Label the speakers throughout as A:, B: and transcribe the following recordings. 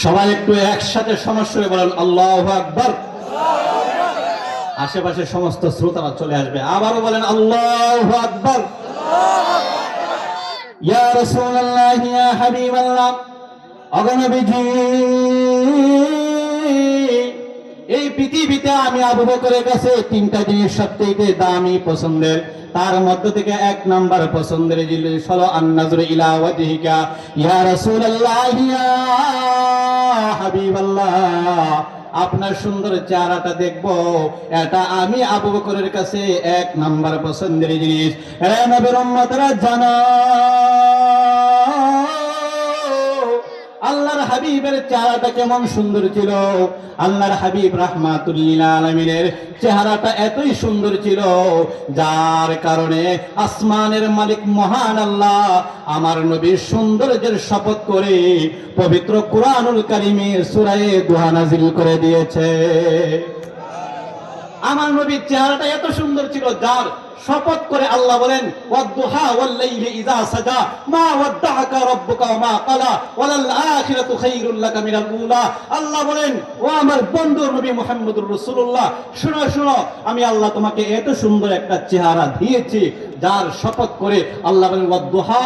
A: সবাই একটু একসাথে সমস্যা বলেন আল্লাহু আকবার। আশেপাশের সমস্ত শ্রোতারা চলে আসবে, আবারও বলেন আল্লাহু আকবার। ইয়া রাসূলুল্লাহ, ইয়া হাবিবাল্লাহ, অগণবিজি, এই পৃথিবীতে আমি আবু বকরের কাছে তিনটা জিনিস সবথেকে দামি পছন্দের, তার মধ্য থেকে এক নাম্বার পছন্দের জিনিস হলো আন-নাজরু ইলা ওয়াজহিকা ইয়া রাসূলুল্লাহ, ইয়া হাবিবাল্লাহ, আপনার সুন্দর চেহারাটা দেখবো, এটা আমি আবু বকরের কাছে এক নাম্বার পছন্দের জিনিস। হে নবীর উম্মতরা, জানো আল্লাহর হাবিবের চেহারাটা কেমন সুন্দর ছিল। আল্লাহর হাবিব রাহমাতুল লিল আলামিনের চেহারাটা এতই সুন্দর ছিল, যার কারণে আসমানের মালিক মহান আল্লাহ আমার নবীর সৌন্দর্যের শপথ করে পবিত্র কুরআনুল কারীমে সূরা দুহা নাযিল করে দিয়েছে। আমার নবীর চেহারাটা এত সুন্দর ছিল, যার শপথ করে আল্লাহ বলেন ওয়াদ-দুহা ওয়াল-লাইলি ইযা সাজা মা ওয়াদ্দাআকা রাব্বুকা ওয়া মা ক্বালা ওয়ালাল আখিরাতু খায়রুল লাকা মিনাল উলা। আল্লাহ বলেন, ও আমার বন্ধু নবী মুহাম্মদুর রাসূলুল্লাহ, শুনো শুনো, আমি আল্লাহ তোমাকে এত সুন্দর একটা চেহারা দিয়েছি, যার শপথ করে আল্লাহ বলেন ওয়াদ-দুহা,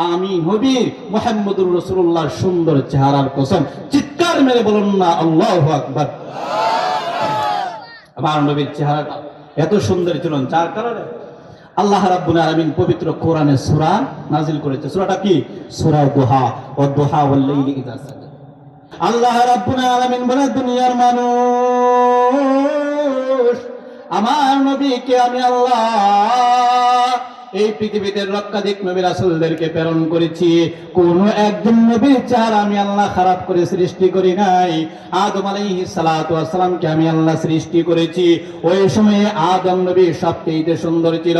A: আমি নবী মুহাম্মদুর রাসূলুল্লাহর সুন্দর চেহারার কসম। চিৎকার মেরে বলুন না আল্লাহু আকবার। আমার নবীর চেহারাটা এত সুন্দর ছিল, যার কারণে আল্লাহ রাব্বুল আলামিন পবিত্র কোরআনে সূরা নাযিল করেছে। সূরাটা কি? সূরা দুহা, ওয়াদ-দুহা ওয়াল-লাইলি ইযা সাজা। আল্লাহ রাব্বুল আলামিন বলে, দুনিয়ার মানুষ, আমার নবীকে আমি আল্লাহ এই পৃথিবীতে লক্ষাধিক নবী রাসূলদেরকে প্রেরণ করেছি, কোন একজন নবীর চেহারা আমি আল্লাহ খারাপ করে সৃষ্টি করি নাই। আদম আলাইহিস সালাতু ওয়াস সালামকে আমি আল্লাহ সৃষ্টি করেছি, ওই সময়ে আদম নবী সবচেয়ে সুন্দর ছিল।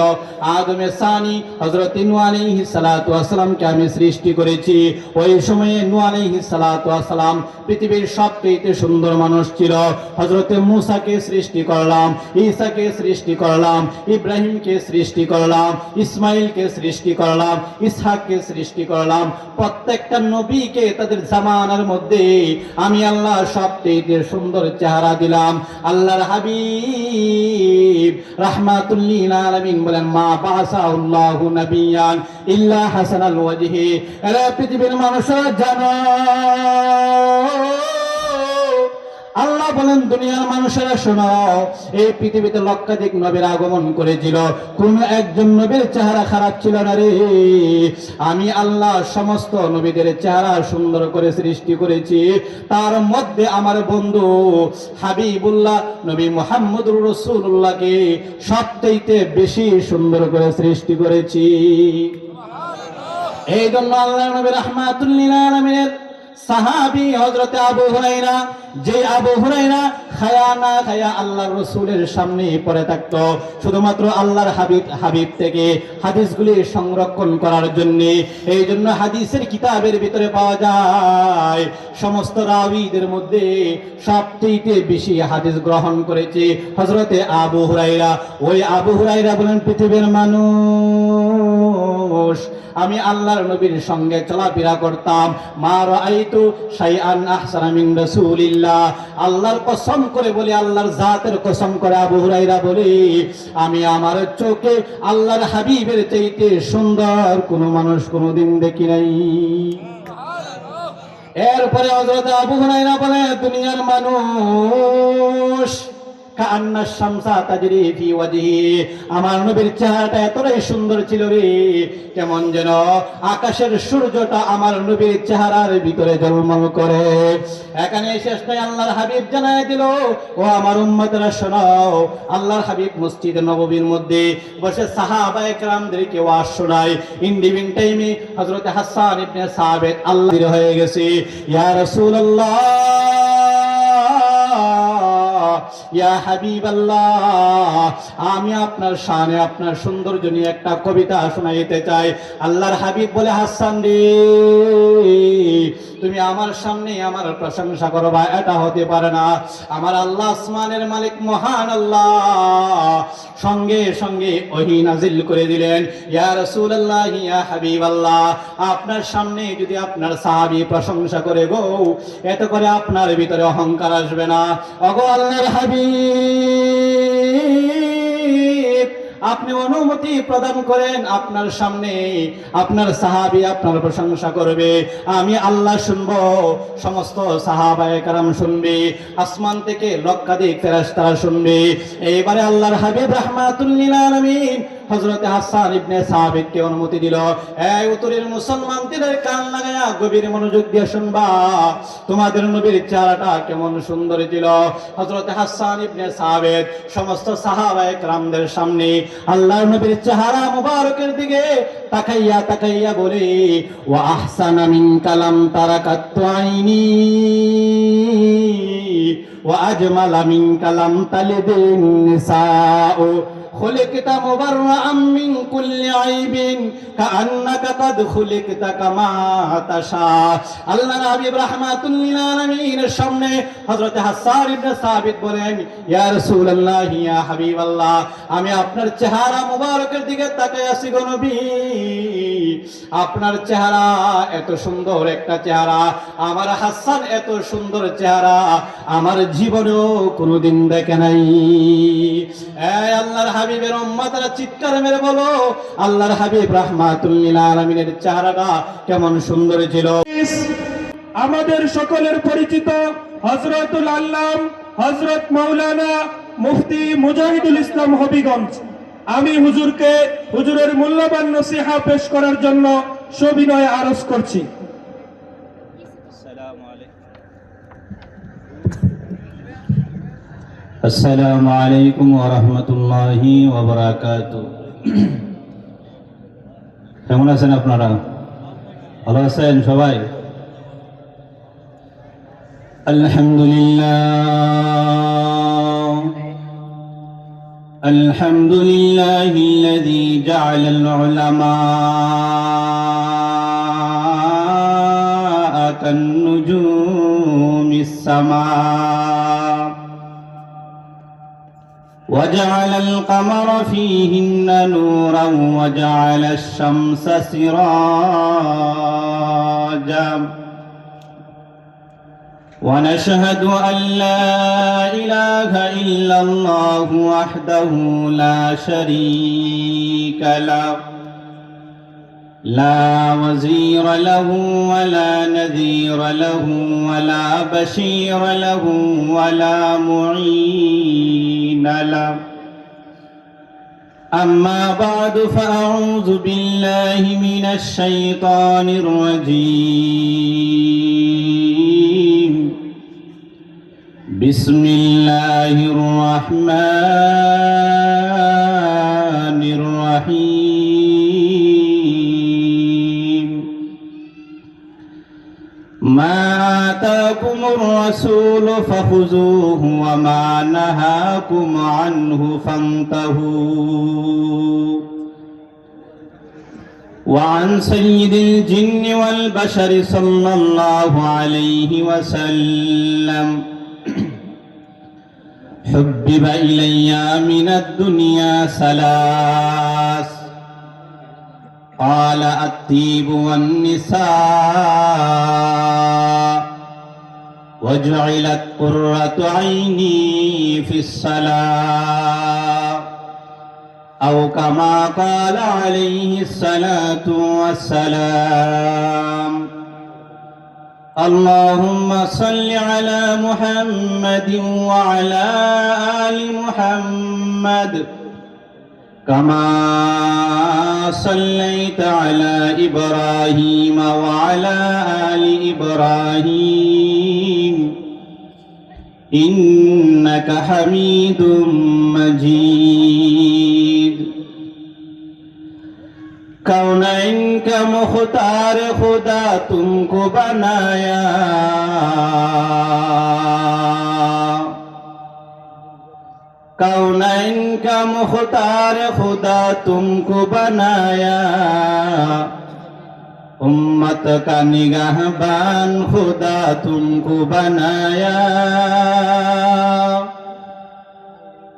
A: আদমের সানি হযরত নূহ আলাইহিস সালাতু ওয়াস সালামকে আমি সৃষ্টি করেছি, ওই সময়ে নূহ আলাইহিস সালাতু ওয়াস সালাম পৃথিবীর সবচেয়ে সুন্দর মানুষ ছিল। হযরত মূসাকে সৃষ্টি করলাম, ঈসাকে সৃষ্টি করলাম, ইব্রাহিমকে সৃষ্টি করলাম, ইসমাইলকে সৃষ্টি করলাম, ইসহাককে সৃষ্টি করলাম। প্রত্যেকটা নবীকে তাদের জামানার মধ্যে আমি আল্লাহ সবচেয়ে সুন্দর চেহারা দিলাম। আল্লাহর হাবিব রাহমাতুল লিল আলামিন বলেন, মা বাসাল্লাহু নাবিয়ান ইল্লা হাসানাল ওয়াজহি। এরা পৃথিবীর মানুষরা জানো, আল্লাহ বলেন, দুনিয়ার মানুষেরা শোনো, এই পৃথিবীতে লক্ষাধিক নবীর আগমন করেছিল, কোন একজন নবীর চেহারা খারাপ ছিল না রে। আমি আল্লাহ সমস্ত নবীদের চেহারা সুন্দর করে সৃষ্টি করেছি, তার মধ্যে আমার বন্ধু হাবিবুল্লাহ নবী মুহাম্মদুর রাসূলুল্লাহকে সবচেয়ে বেশি সুন্দর করে সৃষ্টি করেছি। এই জন্য আল্লাহ নবী রাহমাতুল লিল আলামিনের সাহাবী হযরত আবু হুরায়রা, যে আবু হুরায়রা খায়া না খায়া আল্লাহর রাসূলের সামনে পড়ে থাকতো, শুধুমাত্র আল্লাহর হাবিব থেকে হাদিসগুলি সংরক্ষণ করার জন্য। এই জন্য হাদিসের কিতাবের ভিতরে পাওয়া যায় সমস্ত রাওয়ীদের মধ্যে সবচেয়ে বেশি হাদিস গ্রহণ করেছে হযরতে আবু হুরায়রা। ওই আবু হুরায়রা বলেন, পৃথিবীর মানুষ, আমি আল্লাহর নবীর সঙ্গে চলাফেরা করতাম, মা রাআইতু শাইআন আহসানা মিন রাসূলিল্লাহ। আল্লাহর কসম করে বলি, আল্লাহর জাতের কসম করে আবু হুরায়রা বলে, আমি আমার চোখে আল্লাহর হাবিবের চাইতে সুন্দর কোন মানুষ কোনদিন দেখি নাই। এরপরে হযরত আবু হুরায়রা বলে, দুনিয়ার মানুষ, কান্না শামসা তাজরি ফি ওয়াজহি, আমার নবীর চেহারাটা এতটাই সুন্দর ছিল রে, কেমন যেন আকাশের সূর্যটা আমার নবীর চেহারার ভিতরে ঝলমল করে। এখানে শেষ নয়, আল্লাহর হাবিব জানায় দিল, ও আমার উম্মতরা শোনো, আল্লাহর হাবিব মসজিদ নববীর মধ্যে বসে সাহাবায়ে কেরামদেরকে ওয়াজ শোনায়। ইন্ডিভিন টাইমে হযরত হাসান ইবনে সাবিত আল্লাহর হয়ে গেছে, ইয়া রাসূলুল্লাহ, ইয়া হাবিবাল্লাহ, আমি আপনার শানে আপনার সৌন্দর্য নিয়ে একটা কবিতা শোনাইতে চাই। আল্লাহর হাবিব বলে, হাসান রে, তুমি আমার সামনে আমার প্রশংসা করবা, এটা হতে পারে না। আমার আল্লাহ আসমানের মালিক মহান আল্লাহ সঙ্গে সঙ্গে ওহী নাজিল করে দিলেন, ইয়া রাসূলুল্লাহ, ইয়া হাবিবাল্লাহ, আপনার সামনে যদি আপনার সাহাবী প্রশংসা করে গো, এত করে আপনার ভিতরে অহংকার আসবে না? ওগো আল্লাহর হাবিব, আপনি অনুমতি প্রদান করেন, আপনার সামনে আপনার সাহাবী আপনার প্রশংসা করবে, আমি আল্লাহ শুনবো, সমস্ত সাহাবায়ে কেরাম শুনবে, আসমান থেকে লক্ষাধিক ফেরেশতারা শুনবে। এইবারে আল্লাহর হাবিব রাহমাতুল লিল আলামিন হযরত হাসান ইবনে সাবিতকে অনুমতি দিল, এই উত্তরের মুসলমানদের কান লাগায়া গভীর মনোযোগ দিয়ে শুনবা, তোমাদের নবীর চেহারাটা কেমন সুন্দর ছিল। হযরত হাসান ইবনে সাবিত সমস্ত সাহাবায়ে কেরামদের সামনে আল্লাহর নবীর চেহারা মুবারকের দিকে তাকাইয়া তাকাইয়া বলে, ওয়া আহসানা মিন কালাম তারাকাত আইনি ওয়া আজমালা মিন কালাম তালিদিন নিসাউ خلقت مبرأ من كل عيب كأنك قد خلقت كما تشاء। আল্লাহর হাবিব রাহমাতুল লিল আলামিনের সামনে হযরত হাসান ইবনে সাবিত বলেন, ইয়া রাসূলুল্লাহ, ইয়া হাবিবাল্লাহ, আমি আপনার চেহারা মুবারকের দিকে তাকিয়ে আছি গো নবী, আপনার চেহারা এত সুন্দর একটা চেহারা, আমার হাসান এত সুন্দর চেহারা আমার জীবনেও কোনোদিন দেখে নাই। এই আল্লাহর হাবিবের উম্মতরা চিৎকার মেরে বলো, আল্লাহর হাবিব রাহমাতুল লিল আলামিনের চেহারাটা কেমন সুন্দর ছিল।
B: আমাদের সকলের পরিচিত হযরতুল আল্লাম হযরত মাওলানা মুফতি মুজাহিদুল ইসলাম হবিগঞ্জ, আমি হুজুরের মূল্যবান নসিহা পেশ করার জন্য সবিনয়ে আরজ করছি।
A: আসসালামু আলাইকুম ওয়া রাহমাতুল্লাহি ওয়া বারাকাতুহু। কেমন আছেন আপনারা? ভালো আছেন সবাই? আলহামদুলিল্লাহ, আলহামদুলিল্লাহিল্লাযী জা'আলাল উলামা কান-নুজুমিস সামা وجعل القمر فيهن نورا وجعل الشمس سراجا ونشهد أن لا إله إلا الله وحده لا شريك له لا وزير له ولا نذير له ولا بشير له ولا معين له. أما بعد فأعوذ بالله من الشيطان الرجيم. بسم الله الرحمن الرحيم. ما آتاكم الرسول فخذوه وما نهاكم عنه فانتهوا. وعن سيد الجن والبشر صلى الله عليه وسلم حبب إلي من الدنيا ثلاث، قال الطيب والنساء وجعلت قرة عيني في الصلاة، أو كما قال عليه الصلاة والسلام. اللهم صل على محمد وعلى آل محمد كما صليت على إبراهيم وعلى آل إبراهيم إنك حميد مجيد. कौनैन का मुख्तार खुदा तुमको बनाया, मुख्तार खुदा तुमको बनाया, उम्मत का निगाहबान खुदा तुमको बनाया,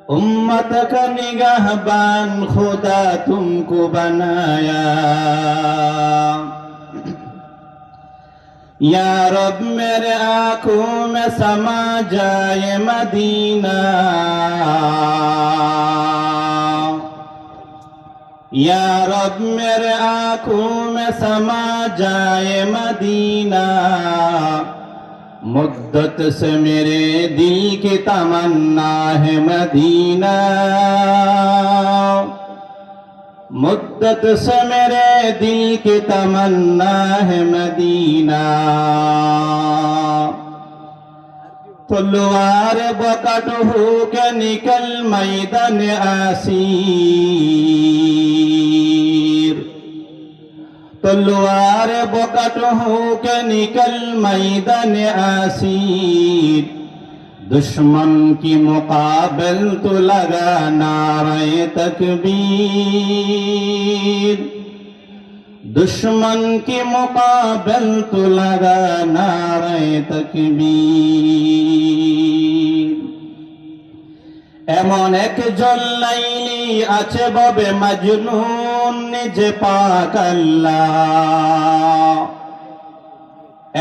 A: उम्मत का निगाहबान खुदा तुमको बनाया। या रब मेरे आंखों में समा जाए मदीना, या रब मेरे आंखों में समा जाए मदीना, मुद्दत से मेरे दिल की तमन्ना है मदीना, मुद्दत से मेरे दिल की तमन्ना है मदीना। तलवार बकट हो के निकल मैदान आसीर, तलवार बकट हो के निकल मैदान आसीर, दुश्मन की मुकाबल तो लगा नारे तकबीर, दुश्मन की मुकाबल तो लगा नारे तकबीर। এমন একজন লাইলি আছে ববে মাজনুন নিজে পাক আল্লাহ,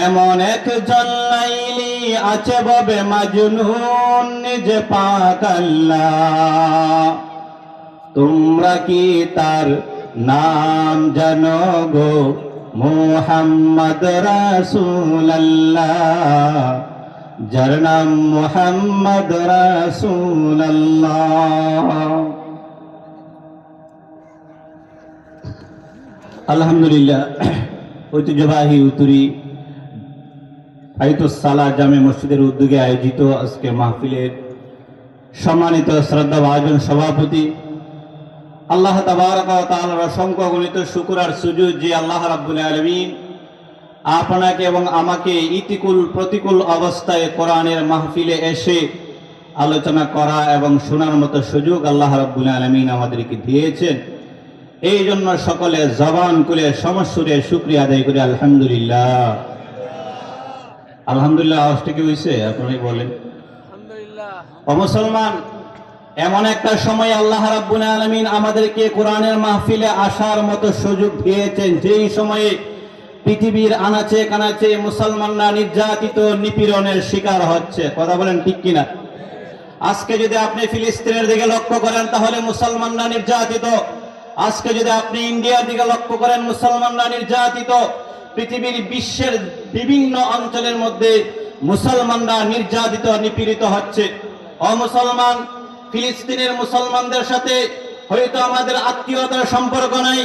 A: এমন একজন লাইলি আছে ববে মাজনুন নিজে পাক আল্লাহ। তোমরা কি তার নাম জানো গো মুহাম্মদ রাসূলুল্লাহ, যার নাম মুহাম্মদ রাসূলুল্লাহ। আলহামদুলিল্লাহ, ঐতিহ্যবাহী উত্তরি আইতুস সালাহ জামে মসজিদের উদ্যোগে আয়োজিত আজকে মাহফিলের সম্মানিত শ্রদ্ধাভাজন সভাপতি, আল্লাহ তাবারক ওয়া তাআলার অসংখ্য গণিত শুকর আর সুজুদ যে আল্লাহ রাব্বুল আলামিন আপনাকে এবং আমাকে ইতিকুল প্রতিকূল অবস্থায় কোরআনের মাহফিলে এসে আলোচনা করা এবং শোনার মতো সুযোগ আল্লাহ রাব্বুল আলামিন আমাদেরকে দিয়েছেন। এই জন্য সকলে জবান খুলে সমস্বরে শুকরিয়া আদায় করে আলহামদুলিল্লাহ। আলহামদুলিল্লাহ আওয়াজটা কি হয়েছে আপনারাই বলেন। ও মুসলমান, এমন একটা সময় আল্লাহ রাব্বুল আলামিন আমাদেরকে কোরআনের মাহফিলে আসার মতো সুযোগ দিয়েছেন, যেই সময়ে পৃথিবীর আনাচে কানাচে মুসলমানরা নির্যাতিত নিপীড়নের শিকার হচ্ছে। কথা বলেন ঠিক কিনা? আজকে যদি আপনি ফিলিস্তিনের দিকে লক্ষ্য করেন তাহলে মুসলমানরা নির্যাতিত, আজকে যদি আপনি ইন্ডিয়ার দিকে লক্ষ্য করেন মুসলমানরা নির্যাতিত, পৃথিবীর বিশ্বের বিভিন্ন অঞ্চলের মধ্যে মুসলমানরা নির্যাতিত নিপীড়িত হচ্ছে। ও মুসলমান, ফিলিস্তিনের মুসলমানদের সাথে হয়তো আমাদের আত্মীয়তার সম্পর্ক নাই,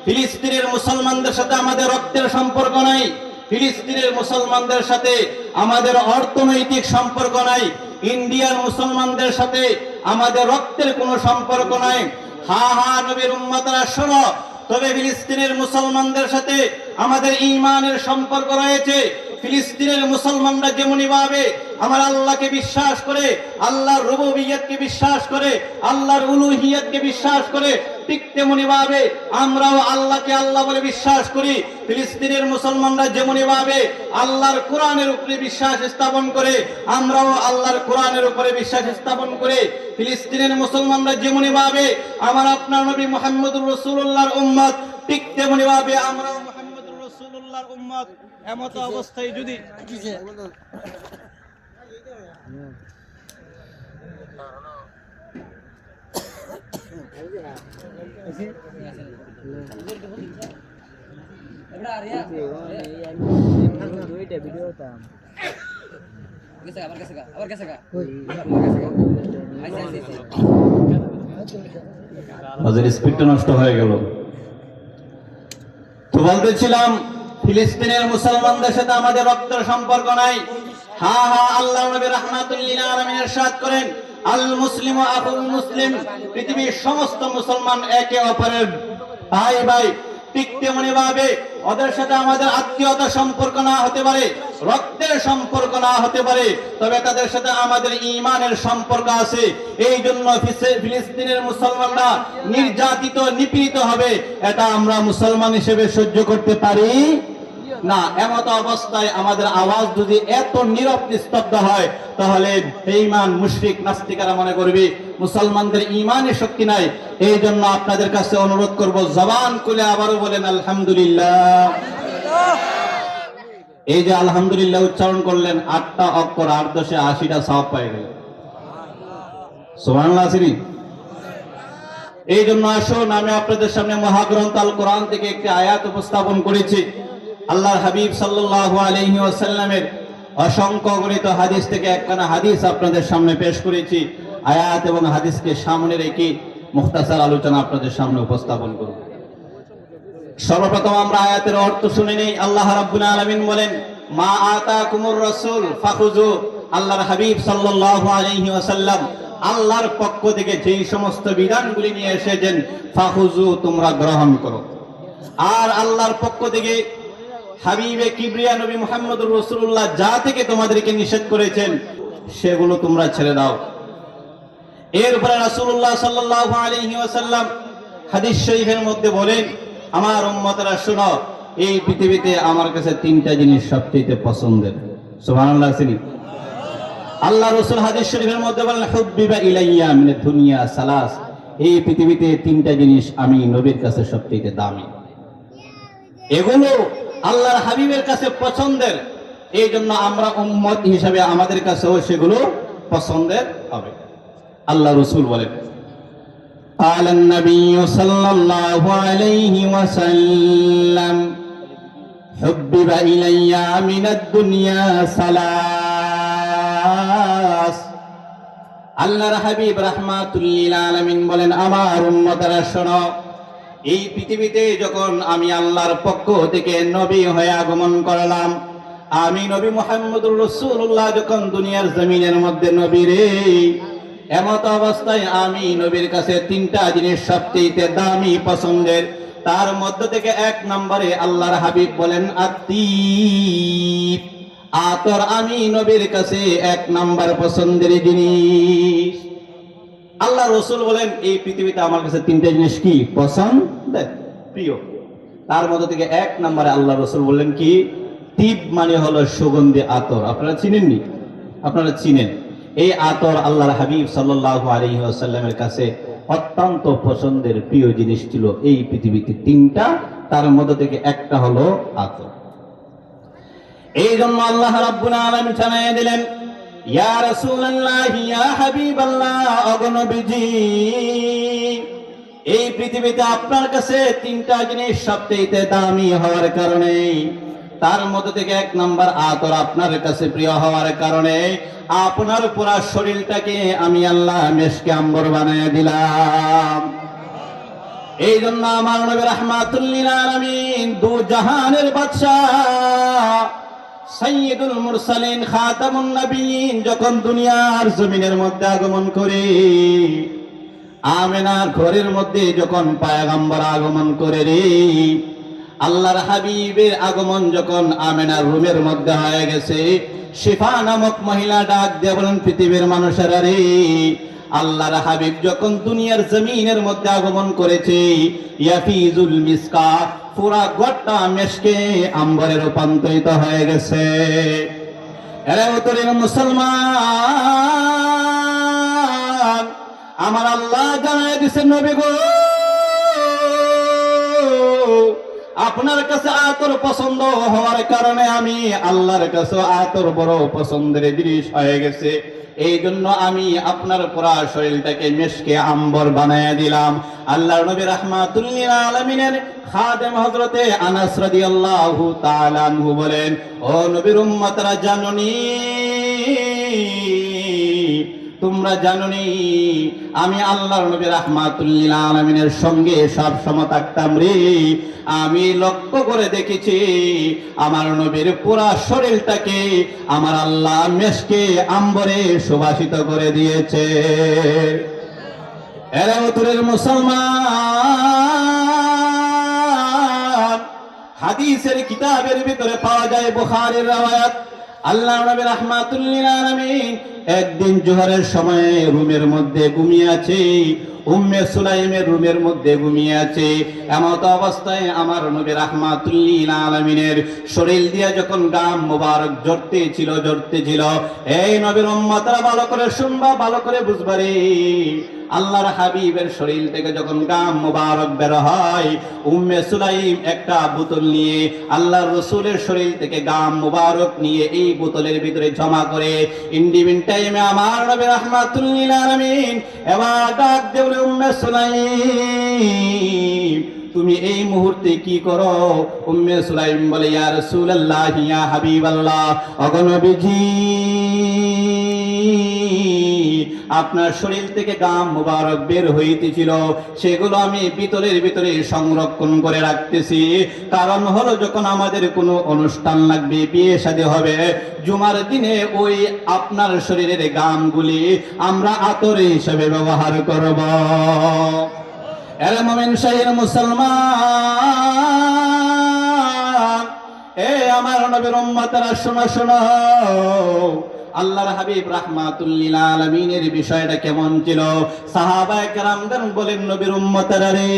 A: ফিলিস্তিনের মুসলমানদের সাথে আমাদের রক্তের সম্পর্ক নাই, ফিলিস্তিনের মুসলমানদের সাথে আমাদের অর্থনৈতিক সম্পর্ক নাই, ইন্ডিয়ার মুসলমানদের সাথে আমাদের রক্তের কোনো সম্পর্ক নাই। হা হা নবীর উম্মতরা শোনো, তবে ফিলিস্তিনের মুসলমানদের সাথে আমাদের ঈমানের সম্পর্ক রয়েছে। ফিলিস্তিনের মুসলমানরা যেমনি ভাবে আমার আল্লাহকে বিশ্বাস করে, আল্লাহর রুবুবিয়্যতকে বিশ্বাস করে, আল্লাহর উলুহিয়তকে বিশ্বাস করে, ঠিক তেমনি ভাবে আমরাও আল্লাহকে আল্লাহ বলে বিশ্বাস করি। ফিলিস্তিনের মুসলমানরা যেমনি ভাবে আল্লাহর কোরআনের উপরে বিশ্বাস স্থাপন করে, আমরাও আল্লাহর কোরআনের উপরে বিশ্বাস স্থাপন করে। ফিলিস্তিনের মুসলমানরা যেমনি ভাবে আমার আপনার নবী মুহাম্মদুর রাসূলুল্লাহর উম্মত, ঠিক তেমনি ভাবে আমরাও মুহাম্মদুর রাসূলুল্লাহর উম্মত। এমত অবস্থায় যদি স্পিডটা নষ্ট হয়ে গেল। তো বলতেছিলাম ফিলিস্তিনের মুসলমানদের সাথে আমাদের রক্তের সম্পর্ক নাই। হা হা আল্লাহ নবী রাহমাতুল লিল আলামিন ইরশাদ করেন, আল মুসলিমু আখুল মুসলিম, পৃথিবীর সমস্ত মুসলমান একে অপরের ভাই ভাই। ঠিক তেমনি ভাবে ওদের সাথে আমাদের আত্মীয়তা সম্পর্ক না হতে পারে, রক্তের সম্পর্ক না হতে পারে, তবে তাদের সাথে আমাদের ঈমানের সম্পর্ক আছে। এই জন্য ফিলিস্তিনের মুসলমানরা নির্যাতিত, নিপীড়িত হবে, এটা আমরা মুসলমান হিসেবে সহ্য করতে পারি না। এমত অবস্থায় আমাদের আওয়াজ যদি এত নীরব নিস্তব্ধ হয়, তাহলে বেঈমান মুশরিক নাস্তিকেরা মনে করবে মুসলমানদের ঈমানের শক্তি নাই। এই জন্য আপনাদের কাছে অনুরোধ করব, জবান খুলে আবারও বলেন আলহামদুলিল্লাহ। এই যে আলহামদুলিল্লাহ উচ্চারণ করলেন, 8টা অক্ষর, 8 10 80টা সওয়াব পেয়ে গেলেন। সুবহানাল্লাহ। এই জন্য আসুন, আমি আপনাদের সামনে মহাগ্রন্থ আল কোরআন থেকে একটি আয়াত উপস্থাপন করেছি। আল্লাহর হাবিব সাল্লাল্লাহু আলাইহি ওয়াসাল্লামের অসংখ্য গণিত হাদিস থেকে একখানা হাদিস আপনাদের সামনে পেশ করেছি। আয়াত এবং হাদিসকে সামনে রেখে মুখতাসার আলোচনা আপনাদের সামনে উপস্থাপন করব। সর্বপ্রথম আমরা আয়াতের অর্থ শুনে নেই। আল্লাহ রাব্বুল আলামিন বলেন, মা আতাকুমুর রাসূল ফাখুযু। আল্লাহর হাবিব সাল্লাল্লাহু আলাইহি ওয়াসাল্লাম আল্লাহর পক্ষ থেকে যেই সমস্ত বিধানগুলি নিয়ে এসেছেন, ফাখুযু, তোমরা গ্রহণ করো। আর আল্লাহর পক্ষ থেকে হাবিবে কিবরিয়া নবী মুহাম্মদুর রাসূলুল্লাহ যা থেকে তোমাদেরকে নিষেধ করেছেন, সেগুলো তোমরা ছেড়ে দাও। এরপরে রাসূলুল্লাহ সাল্লাল্লাহু আলাইহি ওয়াসাল্লাম হাদিস শরীফের মধ্যে বলেন, আমার উম্মতরা শোনো, এই পৃথিবীতে আমার কাছে 3টা জিনিস সবচেয়ে পছন্দের। সুবহানাল্লাহ। আল্লাহ রাসূল হাদিস শরীফের মধ্যে বলেন, হুব্বিবা ইলাইয়া মিনাদ দুনিয়া সালাস। এই পৃথিবীতে 3টা জিনিস আমি নবীর কাছে সবচেয়ে দামি, এগুলো আল্লাহর হাবিবের কাছে পছন্দের। এই জন্য আমরা উম্মত হিসাবে আমাদের কাছেও সেগুলো পছন্দের হবে। আল্লাহ রাসূল বলেন, قال النبي صلى الله عليه وسلم حبب إلي من الدنيا ثلاث। আল্লাহর হাবিব রাহমাতুল লিল আলামিন বলেন, আমার উম্মতরা শোনো, এই পৃথিবীতে যখন আমি আল্লাহর পক্ষ থেকে নবী হয়ে আগমন করলাম, আমি নবী মুহাম্মদুর রাসূলুল্লাহ যখন দুনিয়ার জমিনের মধ্যে নবী রে, এমত অবস্থায় আমি নবীর কাছে 3টা জিনিস সবচেয়ে দামি পছন্দের। তার মধ্য থেকে 1 নম্বরে আল্লাহর হাবিব বলেন আতিব, আতর আমি নবীর কাছে 1 নম্বর পছন্দের জিনিস। আল্লাহ রাসূল বলেন, এই পৃথিবীতে আমার কাছে 3টা জিনিস কি পছন্দের, প্রিয়। তার মধ্য থেকে 1 নম্বরে আল্লাহ রাসূল বললেন কি, তিব মানে হলো সুগন্ধি আতর। আপনারা চিনেননি? আপনারা চিনেন। এই আতর আল্লাহর হাবিব সাল্লাল্লাহু আলাইহি ওয়াসাল্লামের কাছে অত্যন্ত পছন্দের প্রিয় জিনিস ছিল। এই পৃথিবীতে 3টা, তার মধ্য থেকে একটা হলো আতর। এই জন্য আল্লাহ রাব্বুল আলামিন জানিয়ে দিলেন, ইয়া রাসূলুল্লাহ, ইয়া হাবিবাল্লাহ, ওগো নবীজি, এই পৃথিবীতে আপনার কাছে 3টা জিনিস সবচেয়ে দামি হওয়ার কারণে, তার মধ্য থেকে 1 নম্বর আতর আপনার কাছে প্রিয় হওয়ার কারণে আপনার পুরা শরীরটাকে আমি আল্লাহ মেশকে আম্বর বানিয়ে দিলাম। এই জন্য আমার নবী রাহমাতুল লিল আলামিন, দু জাহানের বাদশা, সাইয়্যিদুল মুরসালিন, খাতামুন নবিয়্যিন যখন দুনিয়ার জমিনের মধ্যে আগমন করে, আমিনার ঘরের মধ্যে যখন পয়গম্বর আগমন করে রে, আল্লাহর হাবিবের আগমন যখন আমিনার রুমের মধ্যে হয়ে গেছে, শিফা নামক মহিলা ডাক দিয়ে বলেন, পৃথিবীর মানুষেরা রে, আল্লাহর হাবিব যখন দুনিয়ার জমিনের মধ্যে আগমন করেছে, ইয়াফিজুল মিসকা, পুরা গোটা মেশকে আম্বরে রূপান্তরিত হয়ে গেছে। এরা উত্তরের মুসলমান, আমার আল্লাহ জানায় দিয়েছেন, নবী গো, আপনার কাছে আতর পছন্দ হওয়ার কারণে আমি আল্লাহর কাছে আতর বড় পছন্দের জিনিস হয়ে গেছে। এই জন্য আমি আপনার পুরা শরীরটাকে মেশকে আম্বর বানায় দিলাম। আল্লাহর নবী রাহমাতুল লিল আলামিনের খাদেম হযরতে আনাস রাদিয়াল্লাহু তাআলা আনহু বলেন, ও নবীর উম্মতরা, জানোনি, তোমরা জানোনি, আমি আল্লাহর নবী রাহমাতুল লিল আলামিনের সঙ্গে সব সময় থাকতাম রে। আমি লক্ষ্য করে দেখেছি, আমার নবীর পুরা শরীরটাকে আমার আল্লাহ মেশকে আম্বরে সুবাসিত করে দিয়েছে। এরা উত্তরের মুসলমান, হাদিসের কিতাবের ভিতরে পাওয়া যায়, বুখারীর রওয়ায়াত, আল্লাহ নবী রাহমাতুল লিল আলামিন একদিন জোহরের সময় রুমের মধ্যে ঘুমিয়ে আছে, উম্মে সুলাইমের রুমের মধ্যে ঘুমিয়ে আছে। এমত অবস্থায় আমার নবী রাহমাতুল লিল আলামিনের শরীর দিয়ে যখন গাম মোবারক ঝরতে ছিল, এই নবীর উম্মতরা ভালো করে শুনবা, ভালো করে বুঝবা রে, আল্লাহর হাবিবের শরীর থেকে যখন গাম মোবারক বের হয়, উম্মে সুলাইম একটা বোতল নিয়ে আল্লাহর রাসূলের শরীর থেকে গাম মোবারক নিয়ে এই বোতলের ভিতরে জমা করে ইন্ডিভিন টাইমে আমার নবী রাহমাতুল লিল আলামিন এবার ডাক দেয়, উম্মে সুলাইম তুমি এই মুহূর্তে কি করো? উম্মে সুলাইম বলে, ইয়া রাসূলুল্লাহ, ইয়া হাবিবাল্লাহ, ওগো নবীজি, আপনার শরীর থেকে গাম মুবারক বের হইতেছিল, সেগুলো আমি বোতলের ভিতরে সংরক্ষণ করে রাখতেছি। কারণ হলো যখন আমাদের কোনো অনুষ্ঠান লাগবে, বিয়ে শাদী হবে, জুমার দিনে ওই আপনার শরীরের গামগুলি আমরা আতর হিসেবে ব্যবহার করব। এর মুমিন শাহীর মুসলমান, এ আমার নবীর উম্মতরা শোনো শোনো, আল্লাহর হাবিব রাহমাতুল লিল আলামিনের বিষয়টা কেমন ছিল? সাহাবায়ে কেরামগণ বলেন, নবীর উম্মতরা রে,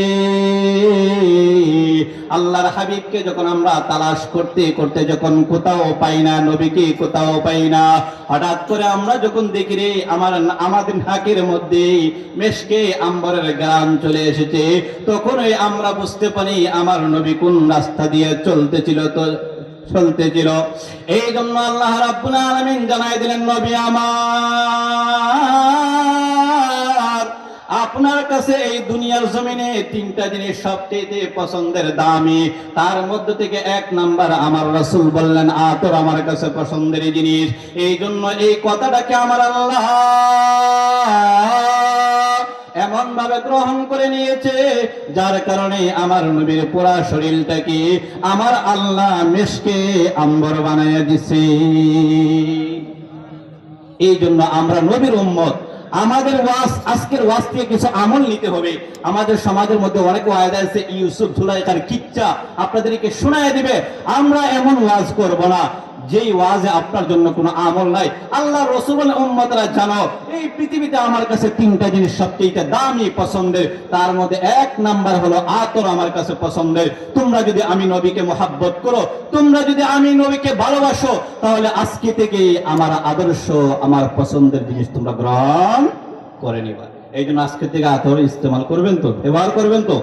A: আল্লাহর হাবিবকে যখন আমরা তালাশ করতে করতে যখন কোথাও পাই না, নবীকে কোথাও পাই না, হঠাৎ করে আমরা যখন দেখি রে আমাদের নাকের মধ্যে মেশকে আম্বরের গান চলে এসেছে, তখনই আমরা বুঝতে পারি আমার নবী কোন রাস্তা দিয়ে চলতেছিল। এই জন্য আল্লাহ রাব্বুল আলামিন জানাই দিলেন, নবী আমার, আপনার কাছে এই দুনিয়ার জমিনে তিনটা জিনিস সবচেয়ে পছন্দের দামি, তার মধ্যে থেকে এক নাম্বার আমার রাসূল বললেন আতর আমার কাছে পছন্দের জিনিস। এই জন্য এই কথাটাকে আমার আল্লাহ এমন ভাবে গ্রহণ করে নিয়েছে, যার কারণে আমার নবীর পুরা শরীরটাকে আমার আল্লাহ মেশকে আম্বর বানাইয়া দিছে। এই জন্য আমরা নবীর উম্মত, আমাদের ওয়াজ, আজকের ওয়াজ থেকে কিছু আমল নিতে হবে। আমাদের সমাজের মধ্যে অনেক ওয়াজ আছে, ইউসুফ জুলাইখার কিচ্ছা আপনাদেরকে শোনায় দিবে। আমরা এমন ওয়াজ করব না যেই ওয়াজে আপনার জন্য কোনো আমল নাই। আল্লাহ রাসূল উম্মতরা জানো, এই পৃথিবীতে আমার কাছে তিনটা জিনিস সবচেয়ে দামি পছন্দের, তার মধ্যে এক নাম্বার হলো আতর আমার কাছে পছন্দের। তোমরা যদি আমি নবীকে মহাব্বত করো, তোমরা যদি আমি নবীকে ভালোবাসো, তাহলে আজকে থেকে আমার আদর্শ, আমার পছন্দের জিনিস তোমরা গ্রহণ করে নিবা। এই জন্য আজকে থেকে আতর ইস্তেমাল করবেন তো, ব্যবহার করবেন তো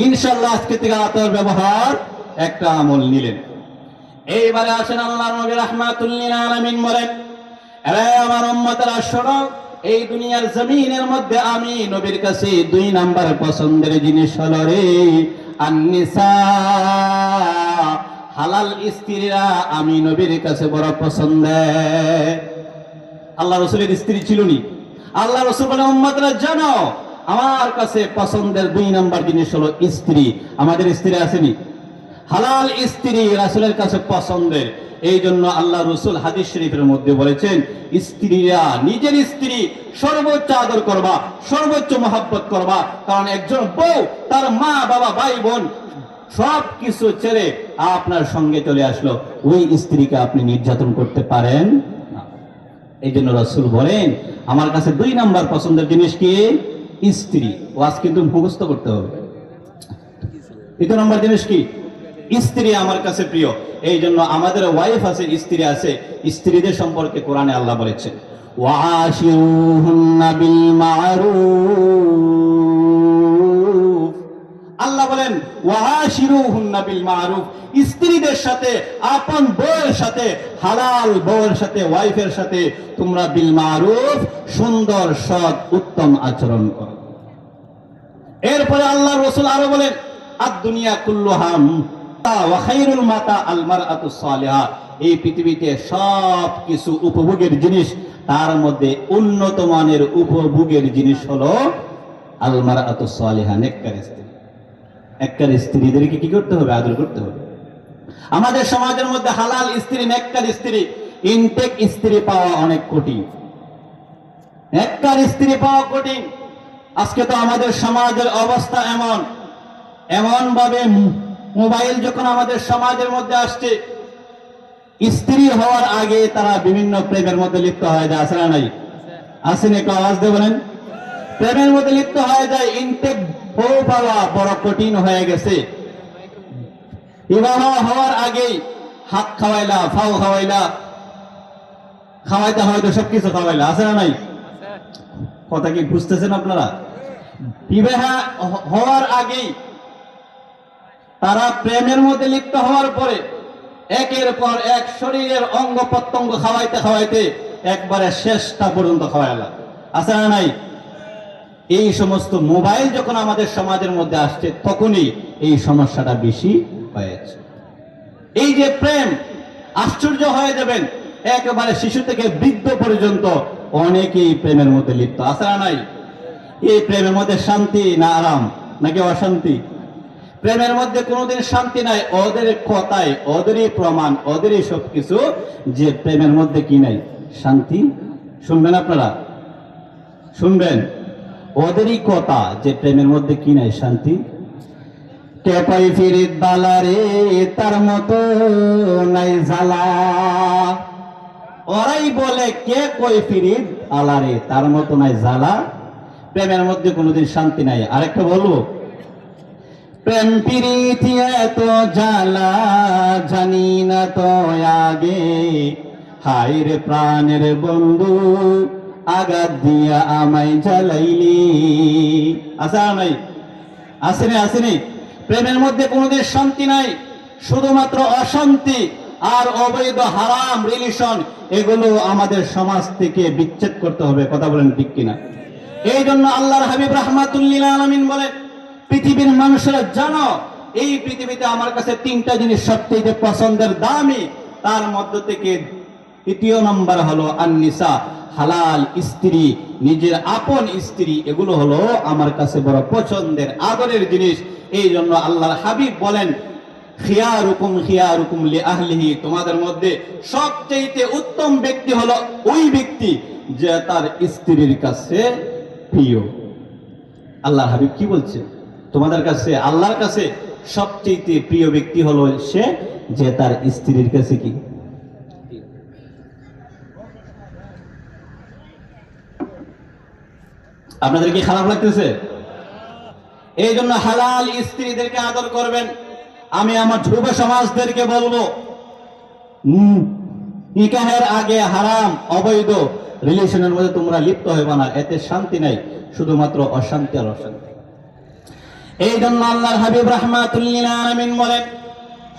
A: ইনশাআল্লাহ। আজকে থেকে আতর ব্যবহার একটা আমল নিলেন। এইবারে আসেন আল্লাহর নবী রাহমাতুল লিল আলামিন বলেন, আরে আমার উম্মতরা শোনো, এই দুনিয়ার জমিনের মধ্যে আমি নবীর কাছে দুই নাম্বার পছন্দের জিনিস হলো রে আন-নিসা, হালাল স্ত্রীরা আমি নবীর কাছে বড় পছন্দের। আল্লাহ রাসূলের স্ত্রী ছিল নি? আল্লাহ রাসূল বলেন, উম্মতরা জানো, আমার কাছে পছন্দের দুই নাম্বার জিনিস হলো স্ত্রী। আমাদের স্ত্রী আসেনি? হালাল স্ত্রী রাসূলের কাছে পছন্দের। এই জন্য আল্লাহ রাসূল হাদিস শরীফের মধ্যে বলেছেন, স্ত্রীরা নিজের স্ত্রী সর্বোচ্চ আদর করবা, সর্বোচ্চ মহব্বত করবা। কারণ একজন বউ তার মা বাবা ভাই বোন সব কিছু ছেড়ে আপনার সঙ্গে চলে আসলো, ওই স্ত্রীকে আপনি নির্যাতন করতে পারেন না। এই জন্য রাসূল বলেন, আমার কাছে দুই নাম্বার পছন্দের জিনিস কি? স্ত্রী। ওয়াজ কিন্তু মুখস্থ করতে হবে। দ্বিতীয় নাম্বার জিনিস কি? স্ত্রী আমার কাছে প্রিয়। এই জন্য আমাদের ওয়াইফ আছে, স্ত্রী আছে। স্ত্রীদের সম্পর্কে কোরআনে আল্লাহ বলেছেন, ওয়াশিরুহুন্না বিল মারুফ। আল্লাহ বলেন ওয়াশিরুহুন্না বিল মারুফ, স্ত্রীদের সাথে, আপন বউয়ের সাথে, হালাল বউয়ের সাথে, ওয়াইফের সাথে তোমরা বিল মারুফ, সুন্দর সৎ উত্তম আচরণ করো। এরপরে আল্লাহ রাসূল আরো বলেন, আদ-দুনিয়া কুল্লুহা ওয়া খায়রুল মাতা আল মারআতু সালিহা, এই পৃথিবীতে সব কিছু উপভোগের জিনিস, তার মধ্যে উন্নত মানের উপভোগের জিনিস হলো আল মারআতু সালিহা, নেককার স্ত্রী। নেককার স্ত্রীদেরকে কি করতে হবে? আদর করতে হবে। আমাদের সমাজের মধ্যে হালাল স্ত্রী, নেককার স্ত্রী, ইনটেক স্ত্রী পাওয়া অনেক কঠিন। নেককার স্ত্রী পাওয়া কঠিন। আজকে তো আমাদের সমাজের অবস্থা এমন ভাবে মোবাইল যখন আমাদের সমাজের মধ্যে আসছে, স্ত্রী হওয়ার আগে তারা বিভিন্ন প্রেমের মধ্যে লিপ্ত হয়ে যায়, আছে না নাই? আসেন, একটু আওয়াজ দিয়ে বলেন। প্রেমের মধ্যে লিপ্ত হয়ে যায়, ইনটেক বউ পাওয়া বড় কঠিন হয়ে গেছে। বিবাহ হওয়ার আগেই হাত খাওয়াইলা, ফাও খাওয়াইলা, খাওয়াইতে হয়তো সবকিছু খাওয়াইলা, আছে না নাই? কথা কি বুঝতেছেন আপনারা? বিবাহ হওয়ার আগেই তারা প্রেমের মধ্যে লিপ্ত হওয়ার পরে একের পর এক শরীরের অঙ্গ প্রত্যঙ্গ খাওয়াইতে খাওয়াইতে একবারে শেষটা পর্যন্ত খাওয়াইলা, আছে না নাই? এই সমস্ত মোবাইল যখন আমাদের সমাজের মধ্যে আসছে, তখনই এই সমস্যাটা বেশি হয়েছে। এই যে প্রেম, আশ্চর্য হয়ে যাবেন, একেবারে শিশু থেকে বৃদ্ধ পর্যন্ত অনেকেই প্রেমের মধ্যে লিপ্ত, আছে না নাই? এই প্রেমের মধ্যে শান্তি না আরাম নাকি অশান্তি? প্রেমের মধ্যে কোনোদিন শান্তি নাই। ওদের কথায়, ওদেরই প্রমাণ, ওদেরই সবকিছু যে প্রেমের মধ্যে কি নাই? শান্তি। শুনবেন আপনারা, শুনবেন, ওদেরই কথা যে প্রেমের মধ্যে কি নাই? শান্তি। কে কই ফিরিত বালা রে, তার মতো নাই জ্বালা। ওরাই বলে কে কই ফিরিত আলা রে, তার মতো নাই জ্বালা। প্রেমের মধ্যে কোনোদিন শান্তি নাই। আরেকটা বলবো, প্রেম প্রীতি এত জ্বালা, জানি না তো আগে। হায় রে প্রাণের বন্ধু, আঘাত দিয়া আমায় জ্বালাইলি। আসা নাই? আসেনি, আসেনি? প্রেমের মধ্যে কোনোদিন শান্তি নাই, শুধুমাত্র অশান্তি আর অবৈধ হারাম রিলেশন। এগুলো আমাদের সমাজ থেকে বিচ্ছেদ করতে হবে। কথা বলেন ঠিক কিনা? এই জন্য আল্লাহর হাবিব রাহমাতুল্লিল আলামিন বলেন, পৃথিবীর মানুষেরা জানো, এই পৃথিবীতে আমার কাছে তিনটা জিনিস সবচেয়ে পছন্দের, দামি। তার মধ্য থেকে তৃতীয় নম্বর হলো আন-নিসা, হালাল স্ত্রী, নিজের আপন স্ত্রী। এগুলো হলো আমার কাছে বড় পছন্দের, আদরের জিনিস। এই জন্য আল্লাহর হাবিব বলেন, খিয়ারুকুম খিয়ারুকুম লিআহলিহি, তোমাদের মধ্যে সবচেয়ে উত্তম ব্যক্তি হলো ওই ব্যক্তি যে তার স্ত্রীর কাছে প্রিয়। আল্লাহর হাবিব কি বলছে? তোমাদের কাছে, আল্লাহর কাছে সবচেয়ে প্রিয় ব্যক্তি হলো সে যে তার স্ত্রীর কাছে কি? আপনাদের কি খারাপ লাগতেছে? এই জন্য হালাল স্ত্রীদেরকে আদর করবেন। আমি আমার যুব সমাজদেরকে বলবো, নিকাহের আগে হারাম অবৈধ রিলেশনের মধ্যে তোমরা লিপ্ত হইবা না, এতে শান্তি নাই, শুধুমাত্র অশান্তি আর অশান্তি। এই জন্য আল্লাহর হাবিব রাহমাতুল্লিল আলামিন বলেন,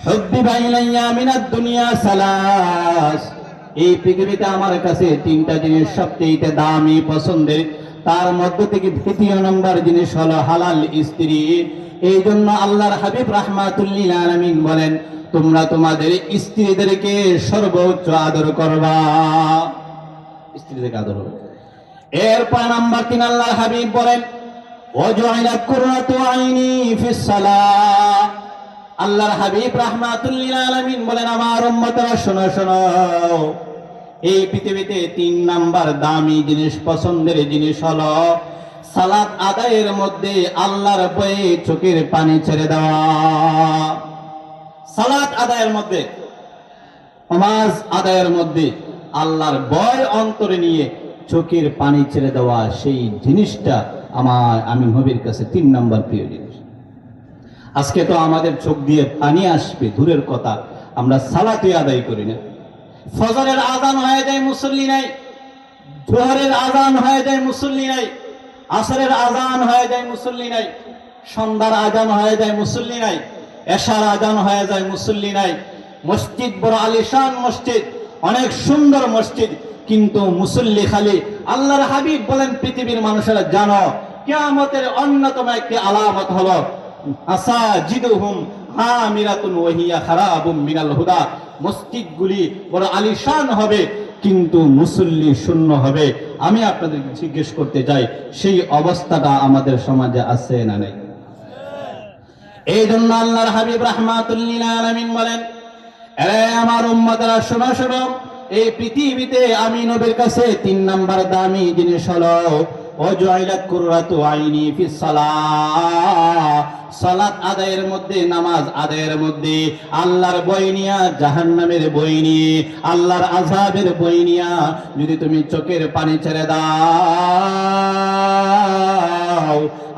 A: হুব্বিবা ইলাইয়া মিনাদ দুনিয়া সালাস, এই পৃথিবীতে আমার কাছে তিনটা জিনিস সবচেয়ে দামি, পছন্দের। তার মধ্য থেকে তৃতীয় নম্বর জিনিস হলো হালাল স্ত্রী। এই জন্য আল্লাহর হাবিব রাহমাতুল্লিল আলামিন বলেন, তোমরা তোমাদের স্ত্রীদেরকে সর্বোচ্চ আদর করবা, স্ত্রীদেরকে আদর করবে। এরপর নাম্বার 3 আল্লাহর হাবিব বলেন, ওয়াজআলাত কুররাতু আইনি ফিস সালাহ। আল্লাহর হাবিব রাহমাতুল্লিল আলামিন বলেন, আমার উম্মতরা শোনো শোনো, এই পৃথিবীতে 3 নাম্বার দামি জিনিস, পছন্দের জিনিস হলো সালাত আদায়ের মধ্যে আল্লাহর ভয়ে চোখের পানি ছেড়ে দেওয়া। সালাত আদায়ের মধ্যে, নামাজ আদায়ের মধ্যে আল্লাহর ভয় অন্তরে নিয়ে চোখের পানি ছেড়ে দেওয়া, সেই জিনিসটা আমি নবীর কাছে 3 নাম্বার প্রিয় জিনিস। আজকে তো আমাদের চোখ দিয়ে পানি আসবে দূরের কথা, আমরা সালাতই আদায় করি না। ফজরের আযান হয়ে যায়, মুসল্লি নাই। জোহরের আযান হয়ে যায়, মুসল্লি নাই। আসরের আযান হয়ে যায়, মুসল্লি নাই। সন্ধ্যার আযান হয়ে যায়, মুসল্লি নাই। এশার আযান হয়ে যায়, মুসল্লি নাই। মসজিদ বড় আলিশান মসজিদ, অনেক সুন্দর মসজিদ, কিন্তু মুসল্লি খালি। আল্লাহর হাবিব বলেন, পৃথিবীর মানুষেরা জানো, কিয়ামতের অন্যতম একটি আলামত হলো আসাজিদুহুম আমিরাতুন ওয়া হিয়া খারাবুম মিনাল হুদা। মসজিদগুলি বড় আলিশান হবে, কিন্তু মুসল্লি শূন্য হবে। আমি আপনাদেরকে জিজ্ঞেস করতে চাই, সেই অবস্থাটা আমাদের সমাজে আছে না নেই? এই জন্য আল্লাহর হাবিব রাহমাতুল্লিল আলামিন বলেন, এরে আমার উম্মতরা শোনো শোনো, এই পৃথিবীতে আমি নবীর কাছে 3 নাম্বার দামি জিনিস হলো ওয়াজুইলাত কুররাতু আইনি ফিস সালাহ, সালাত আদায়ের মধ্যে, নামাজ আদায়ের মধ্যে আল্লাহর ভয় নিয়া, জাহান্নামের ভয় নিয়ে, আল্লাহর আযাবের ভয় নিয়া যদি তুমি চোখের পানি ছেড়ে দাও,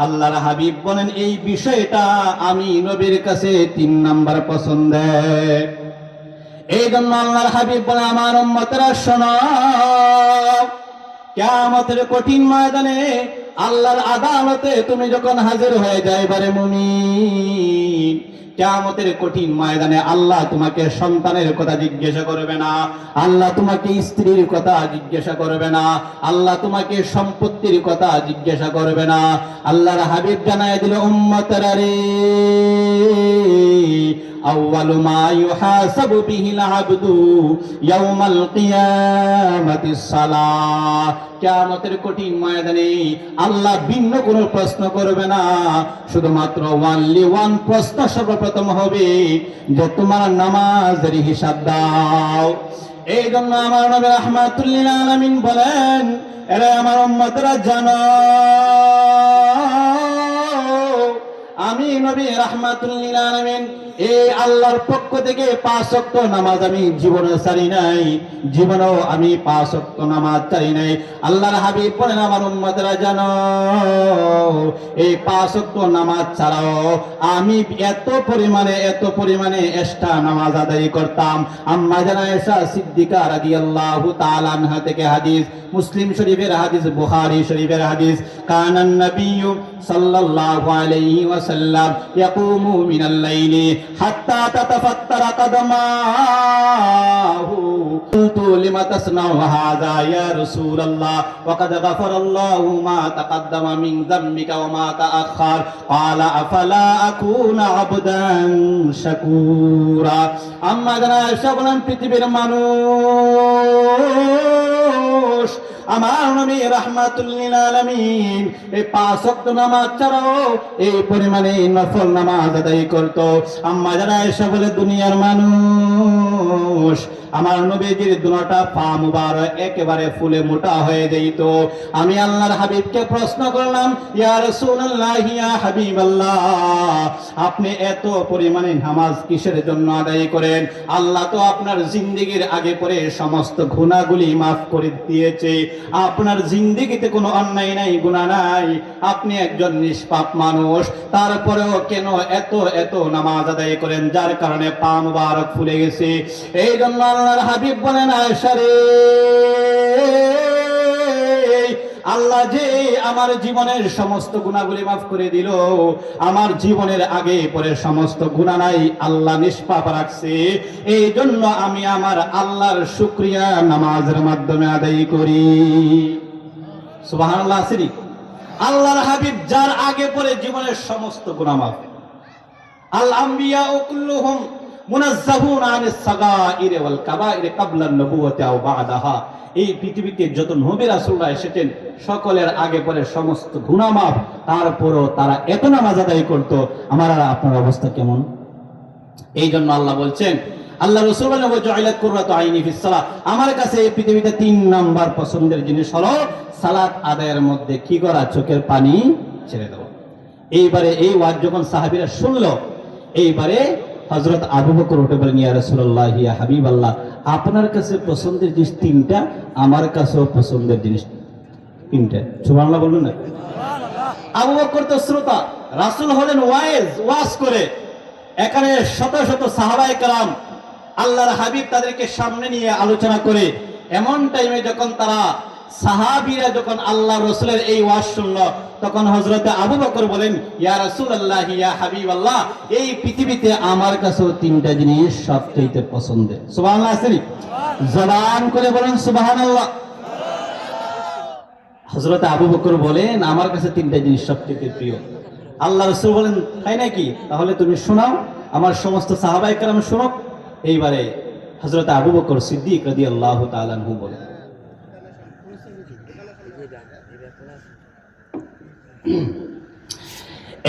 A: আল্লাহর হাবিব বলেন এই বিষয়টা আমি নবীর কাছে 3 নাম্বার পছন্দের। এই জন্য আল্লাহর হাবিব বলে আমার উম্মতেরা শোনো, কিয়ামতের কঠিন ময়দানে আল্লাহর আদালতে তুমি যখন হাজির হয়ে যাইবারে মুমিন, কিয়ামতের কঠিন ময়দানে আল্লাহ তোমাকে সন্তানের কথা জিজ্ঞাসা করবে না, আল্লাহ তোমাকে স্ত্রীর কথা জিজ্ঞাসা করবে না, আল্লাহ তোমাকে সম্পত্তির কথা জিজ্ঞাসা করবে না। আল্লাহর হাবিব জানায় দিল উম্মতেরা রে, আউয়ালু মা ইউহাসাবু বিহিল আবদু ইয়াউমাল কিয়ামাতিস সালাহ, কিয়ামতের কঠিন ময়দানে আল্লাহ ভিন্ন কোনো প্রশ্ন করবে না, শুধুমাত্র ওয়ানলি ওয়ান প্রশ্ন সর্বপ্রথম হবে যে তোমার নামাজের হিসাব দাও। এই জন্য আমার নবী রাহমাতুল লিল আলামিন বলেন, এরা আমার উম্মতরা জানো, আমি নবী রাহমাতুল লিল আলামিন এই আল্লাহর পক্ষ থেকে 5 ওয়াক্ত নামাজ আমি জীবনে ছাড়ি নাই, জীবনেও আমি 5 ওয়াক্ত নামাজ ছাড়ি নাই। আল্লাহর হাবিব বলেন আমার উম্মতরা জানো, এই 5 ওয়াক্ত নামাজ ছাড়াও আমি এত পরিমাণে এক্সট্রা নামাজ আদায় করতাম। আম্মা জানা আয়েশা সিদ্দিকা রাদিয়াল্লাহু তাআলা আনহা থেকে হাদিস, মুসলিম শরীফের হাদিস, বুখারী শরীফের হাদিস, কানান নবিয়্যু সাল্লাল্লাহু আলাইহি ওয়াসাল্লাম ইয়াকুমু মিনাল লাইলি হাত্তা তাতাফাত্তারা কাদামাহু, কুলতু লিমা তাসনাউ হাযা ইয়া রাসূলুল্লাহ ওয়া কাদ গাফারাল্লাহু মা তাকাদ্দামা মিন যামবিকা ওয়া মা তাআখার, ক্বালা আফালা আকুনা আবদান শাকুরা। আম্মা জানা আয়েশা বলেন পৃথিবীর মানুষ আমার নবী রাহমাতুল লিল আলামিন এই 5 ওয়াক্ত নামাজ ছাড়াও এই পরিমাণে নফল নামাজ আদায় করত। আম্মা জানা আয়েশা বলে দুনিয়ার মানুষ আমার নবীজির দুটা পা মুবারক একেবারে ফুলে মোটা হয়ে যেত। আমি আল্লাহর হাবিবকে প্রশ্ন করলাম, ইয়া রাসূলুল্লাহ ইয়া হাবিবাল্লাহ, আপনি এত পরিমাণে নামাজ কিসের জন্য আদায় করেন? আল্লাহ তো আপনার জিন্দেগীর আগে পরে সমস্ত গুনাহগুলি মাফ করে দিয়েছে, আপনার জিন্দেগীতে কোনো অন্যায় নাই, গুনাহ নাই, আপনি একজন নিষ্পাপ মানুষ, তারপরেও কেন এত নামাজ আদায় করেন যার কারণে পা মুবারক ফুলে গেছে? এই জন্য আল্লাহর হাবিব বলেন, আয়েশা রে, আল্লাহ যে আমার জীবনের সমস্ত গুনাহগুলি মাফ করে দিল, আমার জীবনের আগে পরে সমস্ত গুনাহ নাই, আল্লাহ নিষ্পাপ রাখছে, এই জন্য আমি আমার আল্লাহর শুকরিয়া নামাজের মাধ্যমে আদায় করি। সুবহানাল্লাহ। আসেনি? আল্লাহর হাবিব যার আগে পরে জীবনের সমস্ত গুনাহ মাফ। আল আম্বিয়া কুল্লুহুম মুনাজ্জাহুন আনিস সাগাইর ওয়াল কাবাইর ক্বাবলা আন-নবুওয়াতি আও বা'দাহা, এই পৃথিবীতে যত নবী রাসূলরা এসেছেন সকলের আগে পরে সমস্ত গুনাহ মাফ, তারপরও তারা এত নামাজ আদায় করত, আমার আর আপনার অবস্থা কেমন? এই জন্য আল্লাহ বলছেন, আল্লাহ রাসূল বলেন, ওয়াজুইলাত কুররাতু আইনি ফিস সালাহ, আমার কাছে এই পৃথিবীতে 3 নাম্বার পছন্দের জিনিস হলো সালাত আদায়ের মধ্যে কি করা? চোখের পানি ছেড়ে দেওয়া। এইবারে এই ওয়াজ যখন সাহাবীরা শুনলো, এইবারে হযরত আবু বকর উঠে বলেন, ইয়া রাসূলুল্লাহ ইয়া হাবিবাল্লাহ, আপনার কাছে পছন্দের জিনিস 3টা, আমার কাছেও পছন্দের জিনিস 3টা। সুবহানাল্লাহ বলবেন না? আবু বকর তো শ্রোতা, রাসূল হলেন ওয়াজ করে। এখানে শত শত সাহাবায়ে কেরাম আল্লাহর হাবিব তাদেরকে সামনে নিয়ে আলোচনা করে, এমন টাইমে যখন তারা সাহাবীরা যখন আল্লাহ রাসূলের এই ওয়াজ শুনলো, তখন হযরত আবু বকর বলেন, ইয়া রাসূলুল্লাহ ইয়া হাবিবাল্লাহ, এই পৃথিবীতে আমার কাছেও 3টা জিনিস সবচেয়ে পছন্দের। সুবহানাল্লাহ। আসেনি? জবান করে বলেন সুবহানাল্লাহ। হযরত আবু বকর বলেন, আমার কাছে 3টা জিনিস সবচেয়ে প্রিয়। আল্লাহ রাসূল বলেন, তাই নাকি? তাহলে তুমি শোনাও, আমার সমস্ত সাহাবায়ে কেরাম শোনো। এইবারে হযরত আবু বকর সিদ্দিক রাদিয়াল্লাহু তাআলা আনহু বলেন,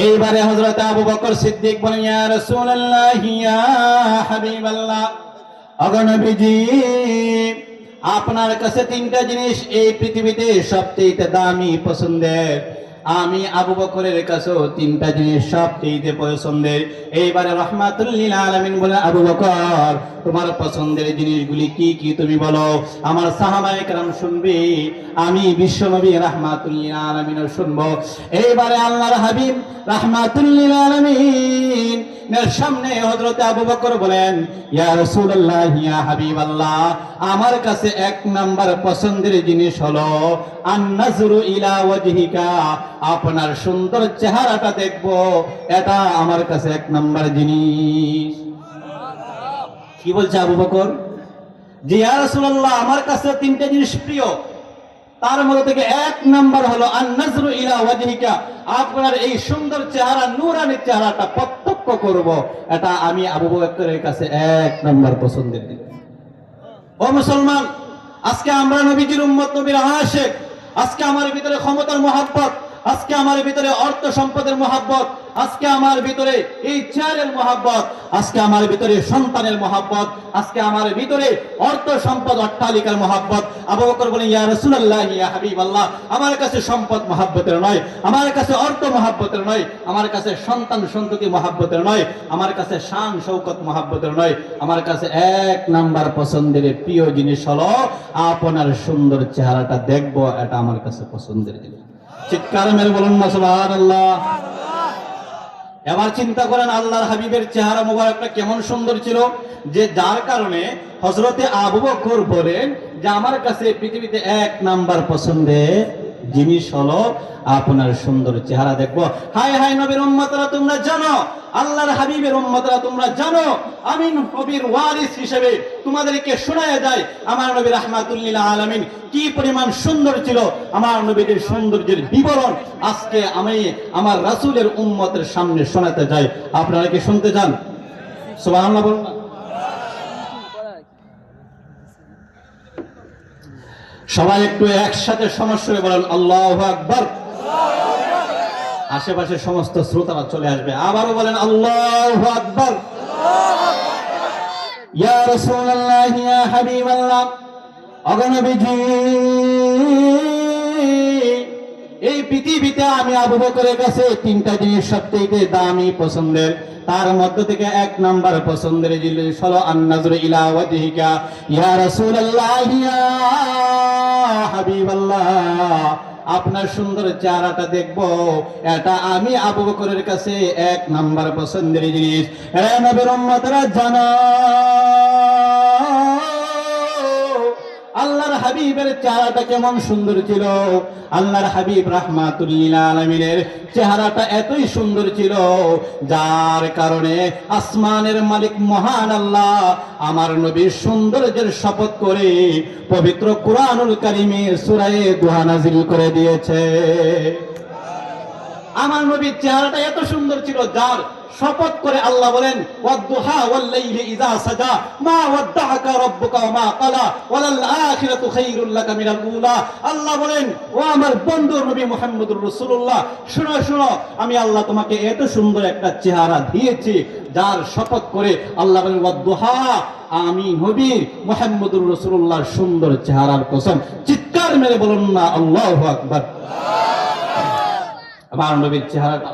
A: এইবারে হযরত আবু বকর সিদ্দিক বলেন, ইয়া রাসূলুল্লাহ ইয়া হাবিবাল্লাহ, ওগো নবীজি, আপনার কাছে তিনটা জিনিস এই পৃথিবীতে সবচেয়ে দামি পছন্দের, আমি আবু বকরের কাছেও তিনটা জিনিস সবচেয়ে পছন্দের। এইবারে রাহমাতুল লিল আলামিন বলে, আবু বকর তোমার পছন্দের জিনিসগুলি কি কি তুমি বলো। আমার সাহাবায়ে কেরাম শুনবে, আমি বিশ্বনবী রাহমাতুল লিল আলামিনও শুনবো। এইবারে আল্লাহর হাবিব রাহমাতুল লিল আলামিন এর সামনে হযরত আবু বকর বলেন, ইয়া রাসূলুল্লাহ, ইয়া হাবিবাল্লাহ, আমার কাছে এক নাম্বার পছন্দের জিনিস হলো আন-নাজরু ইলা ওয়াজহিকা, আপনার সুন্দর চেহারাটা দেখবো, এটা আমার কাছে এক নাম্বার জিনিস। কি বলছে আবু বকর? যে ইয়া রাসূলুল্লাহ, আমার কাছে তিনটা জিনিস প্রিয়, তার মধ্যে থেকে এক নাম্বার হলো আন-নাজরু ইলা ওয়াজহিকা, আপনার এই সুন্দর চেহারা, নূরানি চেহারাটা প্রত্যক্ষ করব, এটা আমি আবু বকরের কাছে এক নাম্বার পছন্দের জিনিস। ও মুসলমান, আজকে আমরা নবীজির উম্মত, নবীর আশিক। আজকে আমার ভিতরে ক্ষমতার মহব্বত, আজকে আমার ভিতরে অর্থ সম্পদের মহব্বত, আজকে আমার ভিতরে এই চেয়ারের মহব্বত, আজকে আমার ভিতরে সন্তানের মহব্বত, আজকে আমার ভিতরে অর্থ সম্পদ, অট্টালিকার মহব্বত। আবু বকর বলেন, ইয়া রাসূলুল্লাহ, ইয়া হাবিবাল্লাহ, আমার কাছে সম্পদ মহব্বতের নয়, আমার কাছে অর্থ মহব্বতের নয়, আমার কাছে সন্তান সন্ততি মহব্বতের নয়, আমার কাছে শান শৌকত মহব্বতের নয়, আমার কাছে এক নাম্বার পছন্দের প্রিয় জিনিস হলো আপনার সুন্দর চেহারাটা দেখবো, এটা আমার কাছে পছন্দের জিনিস। চিৎকার মেরে বলুন না সুবহানাল্লাহ। এবার চিন্তা করেন, আল্লাহর হাবিবের চেহারা মোবারকটা কেমন সুন্দর ছিল, যে যার কারণে হযরতে আবু বকর বলেন যে আমার কাছে পৃথিবীতে এক নাম্বার পছন্দের জিনিস হলো আপনার সুন্দর চেহারা দেখবো। হায় হায় নবীর উম্মতরা, তোমরা জানো, আল্লাহর হাবিবের উম্মতরা তোমরা জানো, আমি নবীর ওয়ারিস হিসেবে তোমাদেরকে শোনায়া যায় আমার নবী রাহমাতুল লিল আলামিন কি পরিমাণ সুন্দর ছিল। আমার নবীর সৌন্দর্যের বিবরণ আজকে আমি আমার রাসূলের উম্মতের সামনে শোনাতে যাই। আপনারা কি শুনতে চান? সুবহানাল্লাহ বলুন না। সবাই একটু একসাথে সমস্যা বলেন আল্লাহু আকবার। আশেপাশের সমস্ত শ্রোতারা চলে আসবে, আবারও বলেন আল্লাহু আকবার। ইয়া রাসূলুল্লাহ, ইয়া হাবিবাল্লাহ, অগণবিজি, এই পৃথিবীতে আমি আবু বকরের কাছে তিনটা জিনিস সবথেকে দামি পছন্দের, তার মধ্যে থেকে এক নাম্বার পছন্দের জিনিস হলো আন-নাজরু ইলা ওয়াজহিকা, ইয়া রাসূলুল্লাহ, ইয়া হাবিবাল্লাহ, আপনার সুন্দর চেহারাটা দেখবো, এটা আমি আবু বকরের কাছে এক নাম্বার পছন্দের জিনিস। হে নবীর উম্মতরা, জানো আল্লাহর হাবিবের চেহারাটা কেমন সুন্দর ছিল। আল্লাহর হাবিব রাহমাতুল লিল আলামিনের চেহারাটা এতই সুন্দর ছিল, যার কারণে আসমানের মালিক মহান আল্লাহ আমার নবীর সৌন্দর্যের শপথ করে পবিত্র কুরআনুল কারীমে সূরা দুহা নাযিল করে দিয়েছে। আমার নবীর চেহারাটা এত সুন্দর ছিল, যার শপথ করে আল্লাহ বলেন, ওয়াদ-দুহা ওয়াল-লাইলি ইযা সাজা মা ওয়াদ্দাআকা রাব্বুকা ওয়া মা ক্বালা ওয়ালাল আখিরাতু খায়রুল লাকা মিনাল উলা। আল্লাহ বলেন, ও আমার বন্ধু নবী মুহাম্মদুর রাসূলুল্লাহ, শুনো শুনো, আমি আল্লাহ তোমাকে এত সুন্দর একটা চেহারা দিয়েছি, যার শপথ করে আল্লাহ বলেন, ওয়াদ-দুহা, আমি নবী মুহাম্মদুর রাসূলুল্লাহর সুন্দর চেহারার কসম। চিৎকার মেরে বলুন না আল্লাহু আকবার। আমার নবীর চেহারাটা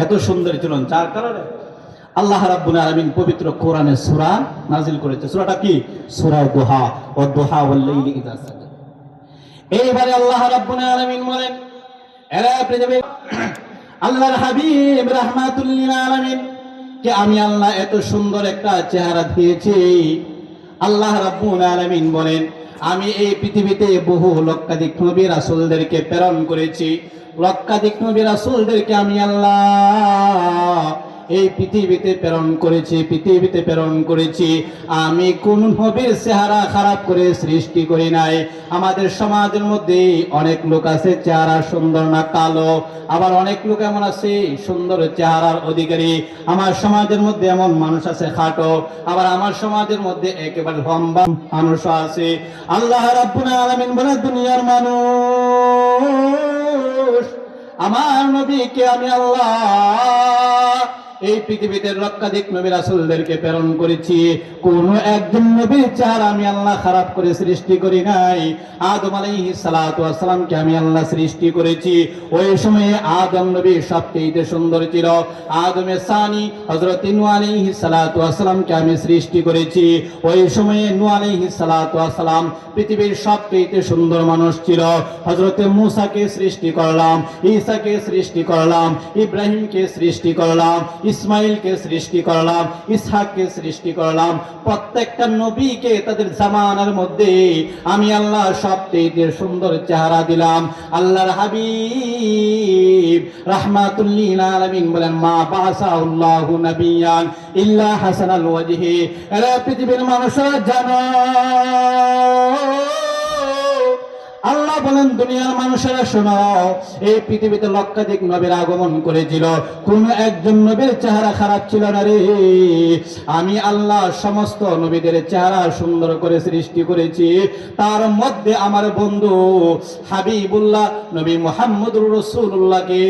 A: এত সুন্দর ছিল, যার কারণে আল্লাহ রাব্বুল আলামিন পবিত্র কোরআনে সূরা নাযিল করেছে। সূরাটা কি? সূরা দুহা, ওয়াদ-দুহা ওয়াল-লাইলি ইযা সাজা। এইবারে আল্লাহ রাব্বুল আলামিন বলেন, এরা পৃথিবী আল্লাহর হাবিব রাহমাতুল লিল আলামিন কে আমি আল্লাহ এত সুন্দর একটা চেহারা দিয়েছি। আল্লাহ রাব্বুল আলামিন বলেন, আমি এই পৃথিবীতে বহু লক্ষাধিক নবী রাসূলদেরকে প্রেরণ করেছি, লক্ষাধিক নবী রাসূলদেরকে আমি আল্লাহ এই পৃথিবীতে প্রেরণ করেছি। আমি কোন নবীর চেহারা খারাপ করে সৃষ্টি করি নাই। আমাদের সমাজের মধ্যে অনেক লোক আছে চেহারা সুন্দর না, কালো, আবার অনেক লোক এমন আছে সুন্দর চেহারার অধিকারী। আমার সমাজের মধ্যে এমন মানুষ আছে খাটো, আবার আমার সমাজের মধ্যে একেবারে লম্বা মানুষও আছে। আল্লাহ রাব্বুল আলামিন বলে, দুনিয়ার মানুষ আমার নবীকে আমি আল্লাহ এই পৃথিবীতে লক্ষাধিক নবী রাসূলদেরকে প্রেরণ করেছি, কোন একজন নবীর চেহারা আমি আল্লাহ খারাপ করে সৃষ্টি করি নাই। আদম আলাইহিস সালাতু ওয়াস সালামকে আমি আল্লাহ সৃষ্টি করেছি, ওই সময়ে আদম নবী সবচেয়ে সুন্দর ছিল। আদমের সানি হযরত নূহ আলাইহিস সালাতু ওয়াস সালামকে আমি সৃষ্টি করেছি, ওই সময়ে নূহ আলাইহিস সালাতু ওয়াস সালাম পৃথিবীর সবচেয়ে সুন্দর মানুষ ছিল। হযরত মূসাকে সৃষ্টি করলাম, ঈসাকে সৃষ্টি করলাম, ইব্রাহিমকে সৃষ্টি করলাম, ইসমাইলকে সৃষ্টি করলাম, ইসহাককে সৃষ্টি করলাম। প্রত্যেকটা নবীকে তাদের জামানার মধ্যে আমি আল্লাহ সবচেয়ে সুন্দর চেহারা দিলাম। আল্লাহর হাবিব রাহমাতুল লিল আলামিন বলেন, মা বাসাল্লাহু নাবিয়ান ইল্লা হাসানাল ওয়াজহি। এরা পৃথিবীর মানুষরা জানো, আল্লাহ বলেন দুনিয়ার মানুষেরা শোনো, এই পৃথিবীতে লক্ষাধিক নবীর আগমন করেছিল, কোন একজন নবীর চেহারা খারাপ ছিল না রে। আমি আল্লাহ সমস্ত নবীদের চেহারা সুন্দর করে সৃষ্টি করেছি, তার মধ্যে আমার বন্ধু হাবিবুল্লাহ নবী মুহাম্মদুর রাসূলুল্লাহকে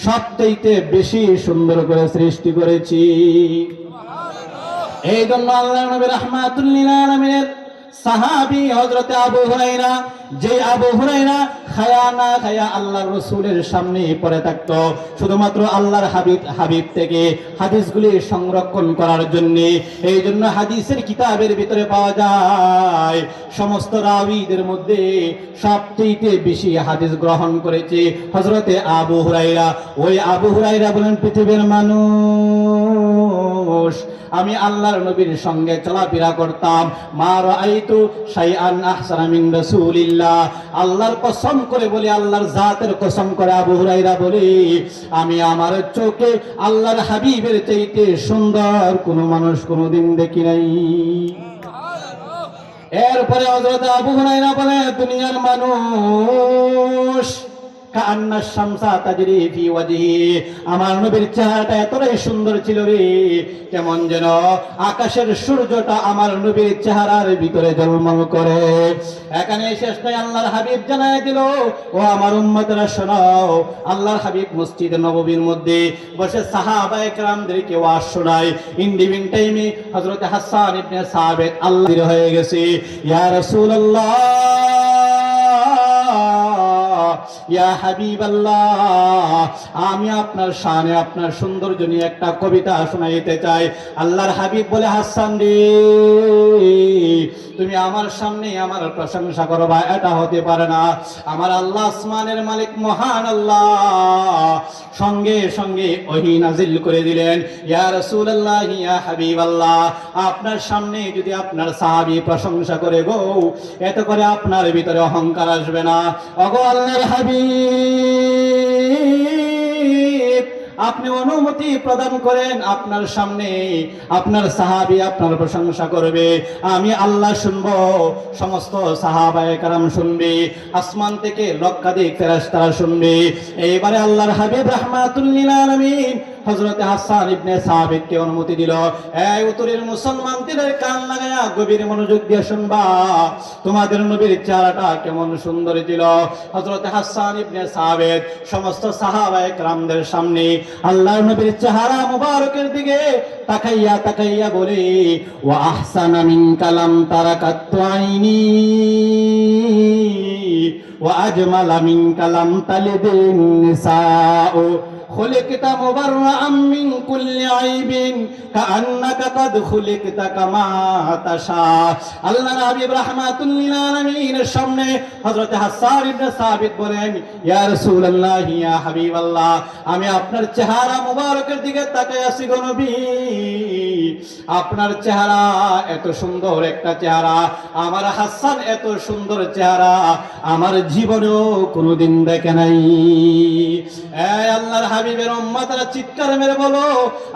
A: সবচেয়ে বেশি সুন্দর করে সৃষ্টি করেছি। এই জন্য আল্লাহ নবী রাহমাতুল লিল আলামিনের সাহাবী হযরত আবু হুরায়রা, যে আবু হুরায়রা খায়া না খায়া আল্লাহর রাসূলের সামনে পড়ে থাকতো শুধুমাত্র আল্লাহর হাবিব থেকে হাদিসগুলি সংরক্ষণ করার জন্য। এই জন্য হাদিসের কিতাবের ভিতরে পাওয়া যায় সমস্ত রাবীদের মধ্যে সবচেয়ে বেশি হাদিস গ্রহণ করেছে হযরত আবু হুরায়রা। ওই আবু হুরায়রা বলেন, পৃথিবীর মানুষ, আমি আল্লাহর নবীর সঙ্গে চলাফেরা করতাম, মা রাআইতু শাইআন আহসানা মিন রাসূলিল্লাহ। আল্লাহর কসম করে বলি, আল্লাহর জাতের কসম করে আবু হুরায়রা বলি, আমি আমার চোখে আল্লাহর হাবিবের চাইতে সুন্দর কোন মানুষ কোনদিন দেখি নাই। এরপরে হযরত আবু হুরায়রা বলে, দুনিয়ার মানুষ কান্না শামসা তাজরি ফি ওয়াজহি, আমার নবীর চেহারাটা এতটাই সুন্দর ছিল রে, কেমন যেন আকাশের সূর্যটা আমার নবীর চেহারার ভিতরে ঝলমল করে। এখানে শেষ নয়, আল্লাহর হাবিব জানায় দিল, ও আমার উম্মতরা শোনো, আল্লাহর হাবিব মসজিদে নববীর মধ্যে বসে সাহাবায়ে কেরামদেরকে ওয়াজ শোনায়। ইন্ডিভিন টাইমে হযরত হাসান ইবনে সাবিত আল্লাহ হয়ে গেছে, ইয়া রাসূলুল্লাহ, ইয়া হাবিবাল্লাহ, আমি আপনার শানে আপনার সৌন্দর্য নিয়ে একটা কবিতা শোনাইতে চাই। আল্লাহর হাবিব বলে, হাসান রে, তুমি আমার সামনে আমার প্রশংসা করবা, এটা হতে পারে না। আমার আল্লাহ আসমানের মালিক মহান আল্লাহ সঙ্গে সঙ্গে ওহী নাজিল করে দিলেন, ইয়া রাসূলুল্লাহ, ইয়া হাবিবাল্লাহ, আপনার সামনে যদি আপনার সাহাবী প্রশংসা করে গো, এত করে আপনার ভিতরে অহংকার আসবে না। ওগো আল্লাহর হাবিব, আপনি অনুমতি প্রদান করেন, আপনার সামনে আপনার সাহাবী আপনার প্রশংসা করবে, আমি আল্লাহ শুনবো, সমস্ত সাহাবায়ে কেরাম শুনবে, আসমান থেকে লক্ষাধিক ফেরেশতারা শুনবে। এইবারে আল্লাহর হাবিব রাহমাতুল লিল আলামিন হযরত হাসান ইবনে সাবিতকে অনুমতি দিল, এই উত্তরের মুসলমানদের কান লাগায়া গভীর মনোযোগ দিয়ে শুনবা, তোমাদের নবীর চেহারাটা কেমন সুন্দর ছিল। হযরত হাসান ইবনে সাবিত সমস্ত সাহাবায়ে কেরামদের সামনে আল্লাহর নবীর চেহারা মুবারকের দিকে তাকাইয়া তাকাইয়া বলে, ওয়া আহসানা মিন কালাম তারাকাত আইনি ওয়া আজমালা মিন কালাম তালিদিন নিসাউ, خلقت مبرأ من كل عيب كأنك قد خلقت كما تشاء। আল্লাহর হাবিব রাহমাতুল লিল আলামিনের সামনে হযরত হাসান ইবনে সাবিত বলেন, ইয়া রাসূলুল্লাহ, ইয়া হাবিবাল্লাহ, আমি আপনার চেহারা মুবারকের দিকে তাকিয়ে আছি গো নবী, আপনার চেহারা এত সুন্দর একটা চেহারা, আমার হাসান এত সুন্দর চেহারা আমার জীবনেও কোনোদিন দেখে নাই। এই আল্লাহর হাবিবের উম্মতরা চিৎকার মেরে বলো,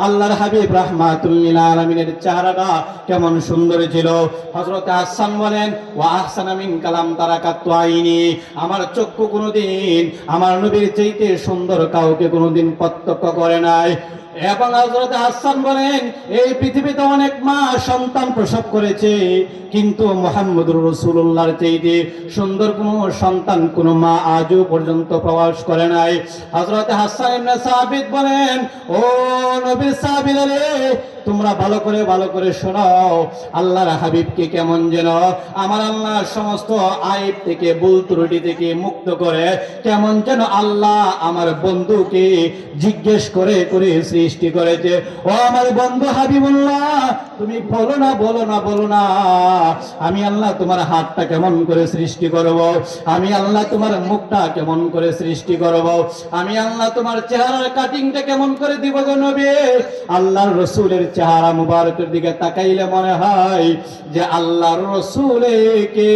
A: আল্লাহর হাবিব রাহমাতুল লিল আলামিনের চেহারাটা কেমন সুন্দর ছিল। হযরত হাসান বলেন, ওয়া আহসানা মিন কালাম তারাকাত আইনি, আমার চক্ষু কোনোদিন আমার নবীর চাইতে সুন্দর কাউকে কোনোদিন প্রত্যক্ষ করে নাই। এবং হযরত হাসান বলেন, এই পৃথিবীতে অনেক মা সন্তান প্রসব করেছে, কিন্তু মুহাম্মদুর রাসূলুল্লাহর চাইতে সুন্দর কোনো সন্তান কোনো মা আজও পর্যন্ত প্রকাশ করে নাই। হযরত হাসান ইবনে সাবিত বলেন, ও নবীর সাহাবীরা রে, তোমরা ভালো করে শোনাও, আল্লাহর হাবিবকে কেমন যেন আমার আল্লাহ সমস্ত আইব থেকে, ভুল ত্রুটি থেকে মুক্ত করে কেমন যেন আল্লাহ আমার বন্ধুকে জিজ্ঞেস করে সৃষ্টি করেছে। ও আমার বন্ধু হাবিবুল্লাহ, তুমি বলো না, আমি আল্লাহ তোমার হাতটা কেমন করে সৃষ্টি করব, আমি আল্লাহ তোমার মুখটা কেমন করে সৃষ্টি করব, আমি আল্লাহ তোমার চেহারার কাটিংটা কেমন করে দিব গো নবী। আল্লাহর রাসূলের চেহারা মুবারকের দিকে তাকাইলে মনে হয় যে আল্লাহর রাসূলকে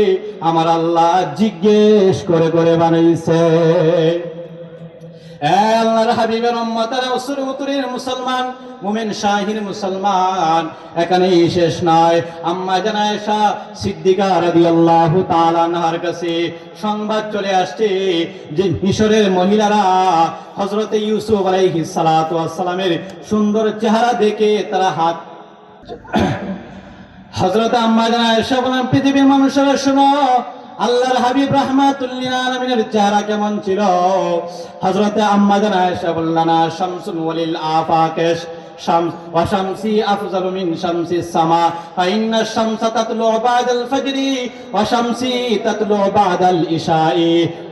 A: আমার আল্লাহ জিজ্ঞেস করে বানাইছে। আল্লাহর হাবিবের উম্মতেরা, উসুরের মুসলমান, মুমিন শাহির মুসলমান, এখানেই শেষ নয়। আম্মা জান আয়েশা সিদ্দিকা রাদিয়াল্লাহু তাআলা আনহার কাছে সংবাদ চলে আসছে যে মিশরের মহিলারা হযরত ইউসুফ আলাইহিস সালাতু ওয়াস সালামের সুন্দর চেহারা দেখে তারা হাত। হযরত আম্মা জান আয়েশা বলেন, পৃথিবীর মানুষেরা শোনো, আল্লাহর হাবিব রাহমাতুল লিল আলামিনের চেহারা কেমন ছিল। হযরত আম্মা জান আয়েশা বললেন, শামসুন ওয়ালিল আফাকিশ শামস ওয়া শামসি আফজালু মিন শামসিস সামা ফাইন্না শামসা তাতলু বা'দাল ফাজরি ওয়া শামসি তাতলু বা'দাল ইশাই।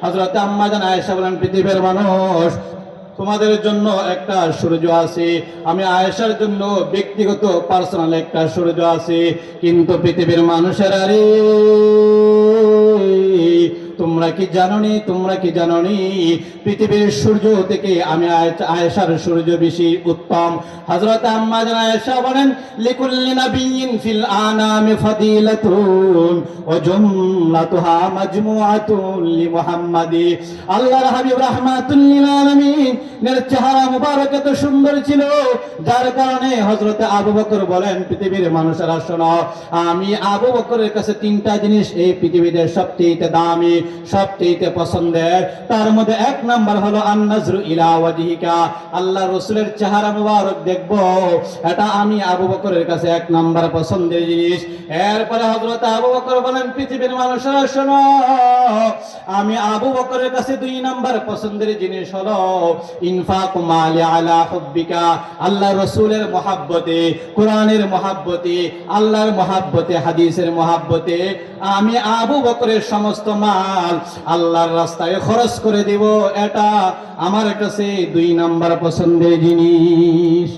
A: হযরত আম্মা জান আয়েশা বলেন, পৃথিবীর মানুষ, তোমাদের জন্য একটা সূর্য আছে, আমি আয়েশার জন্য ব্যক্তিগত পার্সোনাল একটা সূর্য আছে, কিন্তু পৃথিবীর মানুষেরা রে, তোমরা কি জানোনি পৃথিবীর সূর্য থেকে আমি আয়েশার সূর্য বেশি উত্তম। হযরত আম্মা জান আয়েশা বলেন, লিকুল্লি নাবিয়্যিন ফিল আনামি ফাদিলাতুন ওয়া জুমলাতুহা মাজমুআতুন লি মুহাম্মাদি। আল্লাহর হাবিব রাহমাতুল লিল আলামিন এর চেহারা মুবারক এত সুন্দর ছিল, যার কারণে হযরত আবু বকর বলেন, পৃথিবীর মানুষেরা শোনো, আমি আবু বকরের কাছে তিনটা জিনিস এই পৃথিবীতে সবচেয়ে দামি, সবচেয়ে পছন্দের, তার মধ্যে এক নাম্বার হলো আন-নাজরু ইলা ওয়াজহিকা, আল্লাহ রাসূলের চেহারা মুবারক দেখব, এটা আমি আবু বকরের কাছে এক নাম্বার পছন্দের জিনিস। এরপরে হযরত আবু বকর বলেন, পৃথিবীর মানুষেরা শোনো, আমি আবু বকরের কাছে দুই নাম্বার পছন্দের জিনিস হলো ইনফাকু মালি আলা হুব্বিকা, আল্লাহ রাসূলের মহব্বতে, কোরআনের মহব্বতে, আল্লাহর মহব্বতে, হাদিসের মহব্বতে আমি আবু বকরের সমস্ত মাল আল্লাহর রাস্তায় খরচ করে দিব, এটা আমার কাছে দুই নাম্বার পছন্দের জিনিস।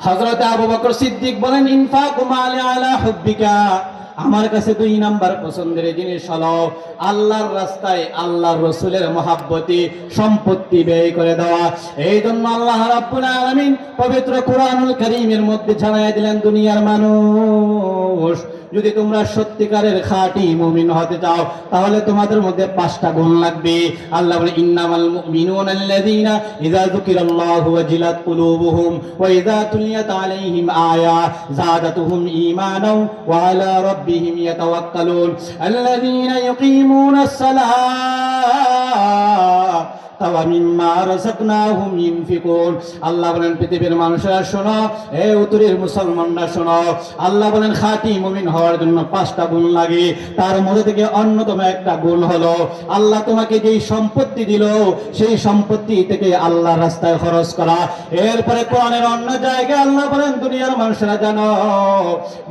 A: হযরত আবু বকর সিদ্দিক বলেন, ইনফাকু মালি আলা হুব্বিকা, আমার কাছে দুই নাম্বার পছন্দের জিনিস হলো আল্লাহর রাস্তায় আল্লাহর রাসূলের মহব্বতে সম্পত্তি ব্যয় করে দেওয়া। এই জন্য আল্লাহ রাব্বুল আলামিন পবিত্র কোরআনুল কারীমের মধ্যে জানায় দিলেন, দুনিয়ার মানুষ, যদি তোমরা সত্যিকারের খাঁটি মুমিন হতে চাও তাহলে তোমাদের মধ্যে 5টা গুণ লাগবে। আল্লাহ বলে, ইন্নামাল মুমিনুনা আল্লাযীনা ইযা যুকিরাল্লাহু ওয়াজিলাত কুলুবুহুম ওয়া ইযা তুলিয়াত আলাইহিম আয়াত যাদাতুহুম ঈমানাও ওয়া আলা রাব্বিহিম ইয়াতাওয়াক্কালুন আল্লাযীনা ইউকিমুনাস সালাত ওয়া মিম্মা রাযাকনাহুম ইনফিকুন। আল্লাহ বলেন, পৃথিবীর মানুষেরা শোনো, হে উত্তরের মুসলমানরা শোনো, আল্লাহ বলেন খাঁটি মুমিন হওয়ার জন্য 5টা গুণ লাগে। তার মধ্যে থেকে অন্যতম একটা গুণ হলো আল্লাহ তোমাকে যেই সম্পত্তি দিল সেই সম্পত্তি থেকে আল্লাহর রাস্তায় খরচ করা। এরপরে কোরআনের অন্য জায়গায় আল্লাহ বলেন, দুনিয়ার মানুষেরা জানো,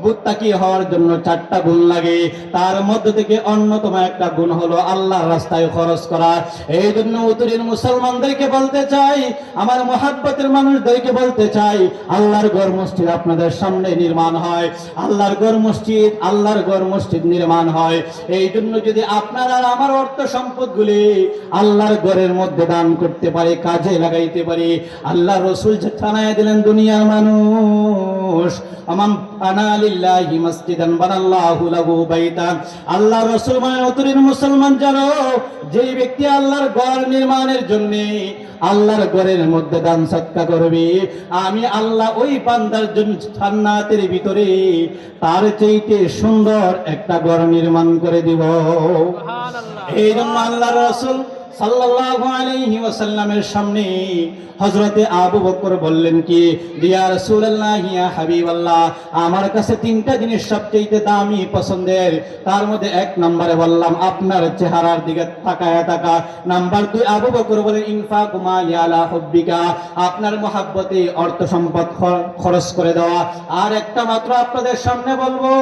A: মুত্তাকি হওয়ার জন্য 4টা গুণ লাগে, তার মধ্যে থেকে অন্যতম একটা গুণ হলো আল্লাহর রাস্তায় খরচ করা। এই জন্য উত্তরের মুসলমানদেরকে বলতে চাই, আমার মহব্বতের মানুষদেরকে বলতে চাই, আল্লাহর ঘর মসজিদ আপনাদের সামনে নির্মাণ হয়, আল্লাহর ঘর মসজিদ নির্মাণ হয়। এই জন্য যদি আপনারা আমার অর্থ সম্পদগুলি আল্লাহর ঘরের মধ্যে দান করতে পারে, কাজে লাগাইতে পারে, আল্লাহ রাসূল জানায় দিলেন, দুনিয়ার মানুষ, আমান আনা লিল্লাহি মাসজিদান বানাল্লাহু লাহু বাইতান, আল্লাহ রাসূল মানে উত্তরের মুসলমান জানো, যে ব্যক্তি আল্লাহর ঘর নির্মাণের জন্য আল্লাহর ঘরের মধ্যে দান সদকা করবে, আমি আল্লাহ ওই বান্দার জন্য জান্নাতের ভিতরে তার চাইতে সুন্দর একটা ঘর নির্মাণ করে দিব। এই জন্য আল্লাহর রাসূল সাল্লাল্লাহু আলাইহি ওয়াসাল্লামের সামনে হযরতে আবু বকর বললেন কি, ইয়া রাসূলুল্লাহ, ইয়া হাবিবাল্লাহ, আমার কাছে তিনটা জিনিস সবচেয়ে দামি পছন্দের। তার মধ্যে এক নম্বরে বললাম আপনার চেহারার দিকে তাকায়া থাকা। নাম্বার 2 আবু বকর বলেন ইনফাকু মালি আলা হুব্বিকা, আপনার মহব্বতে অর্থ সম্পদ খরচ করে দেওয়া। আর একটা মাত্র আপনাদের সামনে বলবো,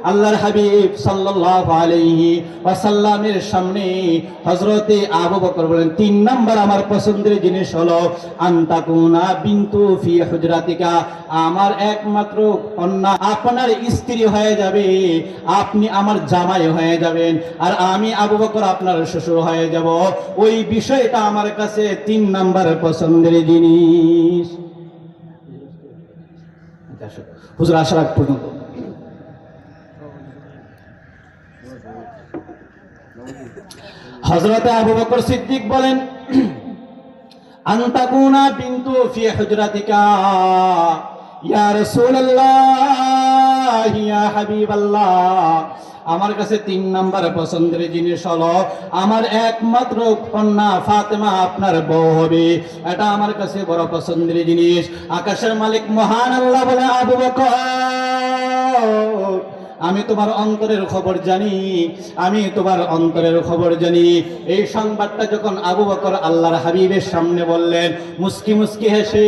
A: আল্লাহর হাবিব সাল্লাল্লাহু আলাইহি ওয়াসাল্লামের সামনে হযরতে আবু বকর বলেন 3 নাম্বার আমার পছন্দের জিনিস হলো আনতাকুনা বিনতু ফি হুজরাতিকা, আমার একমাত্র কন্যা আপনার স্ত্রী হয়ে যাবে, আপনি আমার জামাই হয়ে যাবেন, আর আমি আবু বকর আপনার শ্বশুর হয়ে যাব। ওই বিষয়টা আমার কাছে 3 নাম্বার পছন্দের জিনিস। হুজুর আসার আগ পর্যন্ত হযরত আবু বকর সিদ্দিক বলেন আনতাকুনা বিনতু ফি হুজরাতিকা ইয়া রাসূলুল্লাহ, ইয়া হাবিবাল্লাহ, আমার কাছে 3 নাম্বার পছন্দের জিনিস হলো আমার একমাত্র কন্যা ফাতেমা আপনার বউ হবে। এটা আমার কাছে বড় পছন্দের জিনিস। আকাশের মালিক মহান আল্লাহ বলে, আবু বকর, আমি তোমার অন্তরের খবর জানি, আমি তোমার অন্তরের খবর জানি। এই সংবাদটা যখন আবু বকর আল্লাহর হাবিবের সামনে বললেন, মুস্কি মুস্কি হেসে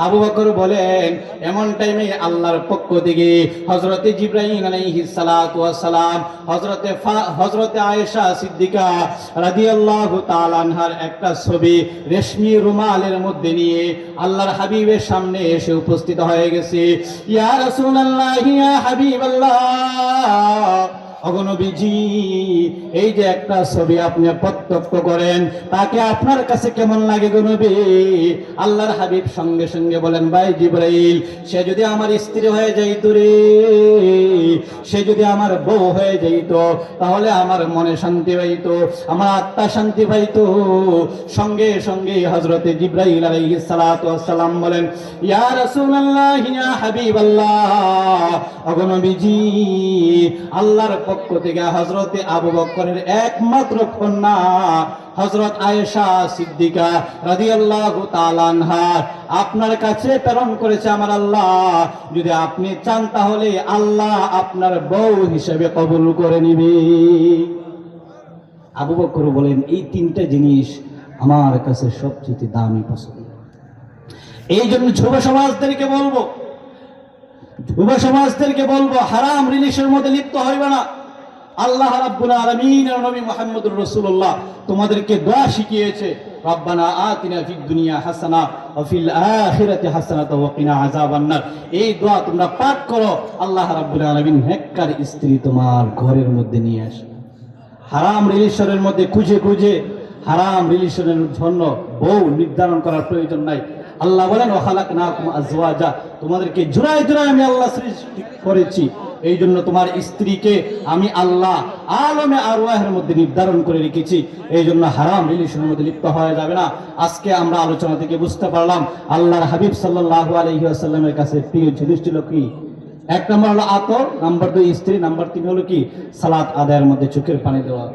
A: আবু বকর বলেন, এমন টাইমে আল্লাহর পক্ষ থেকে হযরতে জিবরাইল আলাইহিস সালাতু ওয়াস সালাম হযরতে আয়েশা সিদ্দিকা রাদিয়াল্লাহু তাআলা আনহার একটা ছবি রেশমি রুমালের মধ্যে নিয়ে আল্লাহর হাবিবের সামনে এসে উপস্থিত হয়ে গেছে। ইয়া রাসূলুল্লাহ, ইয়া হাবিবাল্লাহ, অগনবীজি, এই যে একটা ছবি আপনি প্রত্যক্ষ করেন, তাকে আপনার কাছে কেমন লাগে গো নবী? আল্লাহর হাবিব সঙ্গে সঙ্গে বলেন, ভাই জিবরাইল, সে যদি আমার স্ত্রী হয়ে যাইত রে, সে যদি আমার বউ হয়ে যাইত, তাহলে আমার মনে শান্তি পাইত, আমার আত্মা শান্তি পাইত। সঙ্গে সঙ্গে হযরতে জিবরাইল আলাইহিস সালাতু ওয়াস সালাম বলেন, ইয়া রাসূলুল্লাহ, ইয়া হাবিবাল্লাহ, অগনবীজি, আল্লাহর পক্ষ থেকে হযরতে আবু বকরের একমাত্র কন্যা হযরত আয়েশা সিদ্দিকা রাদিয়াল্লাহু তাআলা আনহা আপনার কাছে প্রেরণ করেছে আমার আল্লাহ। যদি আপনি চান তাহলে আল্লাহ আপনার বউ হিসেবে কবুল করে নিবে। আবু বকর বলেন, এই 3টা জিনিস আমার কাছে সবচেয়ে দামি পছন্দ। এই জন্য যুব সমাজদেরকে বলবো, হারাম রিলেশনের মধ্যে লিপ্ত হইবে না। আল্লাহ রাব্বুল আলামিন আর নবী মুহাম্মদুর রাসূলুল্লাহ তোমাদেরকে দোয়া শিখিয়েছে, রব্বানা আতিনা ফিদ দুনিয়া হাসানা ওয়া ফিল আখিরাতি হাসানাতা ওয়া কিনা আযাবান্নার। এই দোয়া তোমরা পাঠ করো, আল্লাহ রাব্বুল আলামিন নেককার স্ত্রী তোমার ঘরের মধ্যে নিয়ে আসে। হারাম রিলেশনের মধ্যে খুঁজে হারাম রিলেশনের জন্য বউ নির্ধারণ করার প্রয়োজন নাই। আল্লাহ বলেন, ওয়া খালাকনাকুম আজওয়াজা, তোমাদেরকে জোড়ায় জোড়ায় আমি আল্লাহ সৃষ্টি করেছি, এই জন্য তোমার স্ত্রীকে আমি আল্লাহ আলমে আরওয়াহের মধ্যে নির্ধারণ করে রেখেছি। এই জন্য হারাম রিলেশনের মধ্যে লিপ্ত হওয়া যাবে না। আজকে আমরা আলোচনা থেকে বুঝতে পারলাম আল্লাহর হাবিব সাল্লাল্লাহু আলাইহি ওয়াসাল্লামের কাছে প্রিয় জিনিস ছিল কি? 1 নম্বর হলো আতর, নাম্বার 2 স্ত্রী, নাম্বার 3 হলো কি? সালাত আদায়ের মধ্যে চোখের পানি দেওয়া।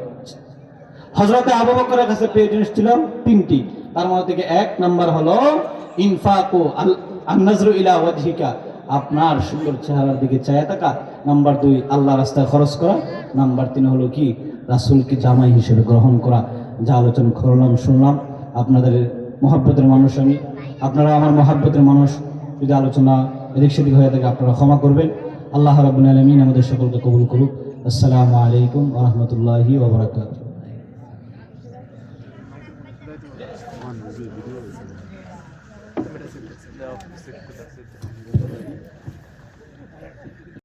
A: হযরতে আবু বকরের কাছে প্রিয় জিনিস ছিল 3টি। তার মধ্যে থেকে 1 নম্বর হলো ইনফাকু আন-নাজরু ইলা ওয়াজহিকা, আপনার সুন্দর চেহারার দিকে চায়া থাকা। নাম্বার 2 আল্লাহ রাস্তায় খরচ করা। নাম্বার 3 হলো কি? রাসূলকে জামাই হিসেবে গ্রহণ করা। যা আলোচনা করলাম শুনলাম, আপনাদের মহব্বতের মানুষ আমি, আপনারা আমার মহব্বতের মানুষ। যদি আলোচনা এদিক সেদিক হয়ে থাকে আপনারা ক্ষমা করবেন। আল্লাহ রাব্বুল আলামিন আমাদের সকলকে কবুল করুক। আসসালামু আলাইকুম ওয়া রাহমাতুল্লাহি ওয়া বারাকাতুহু।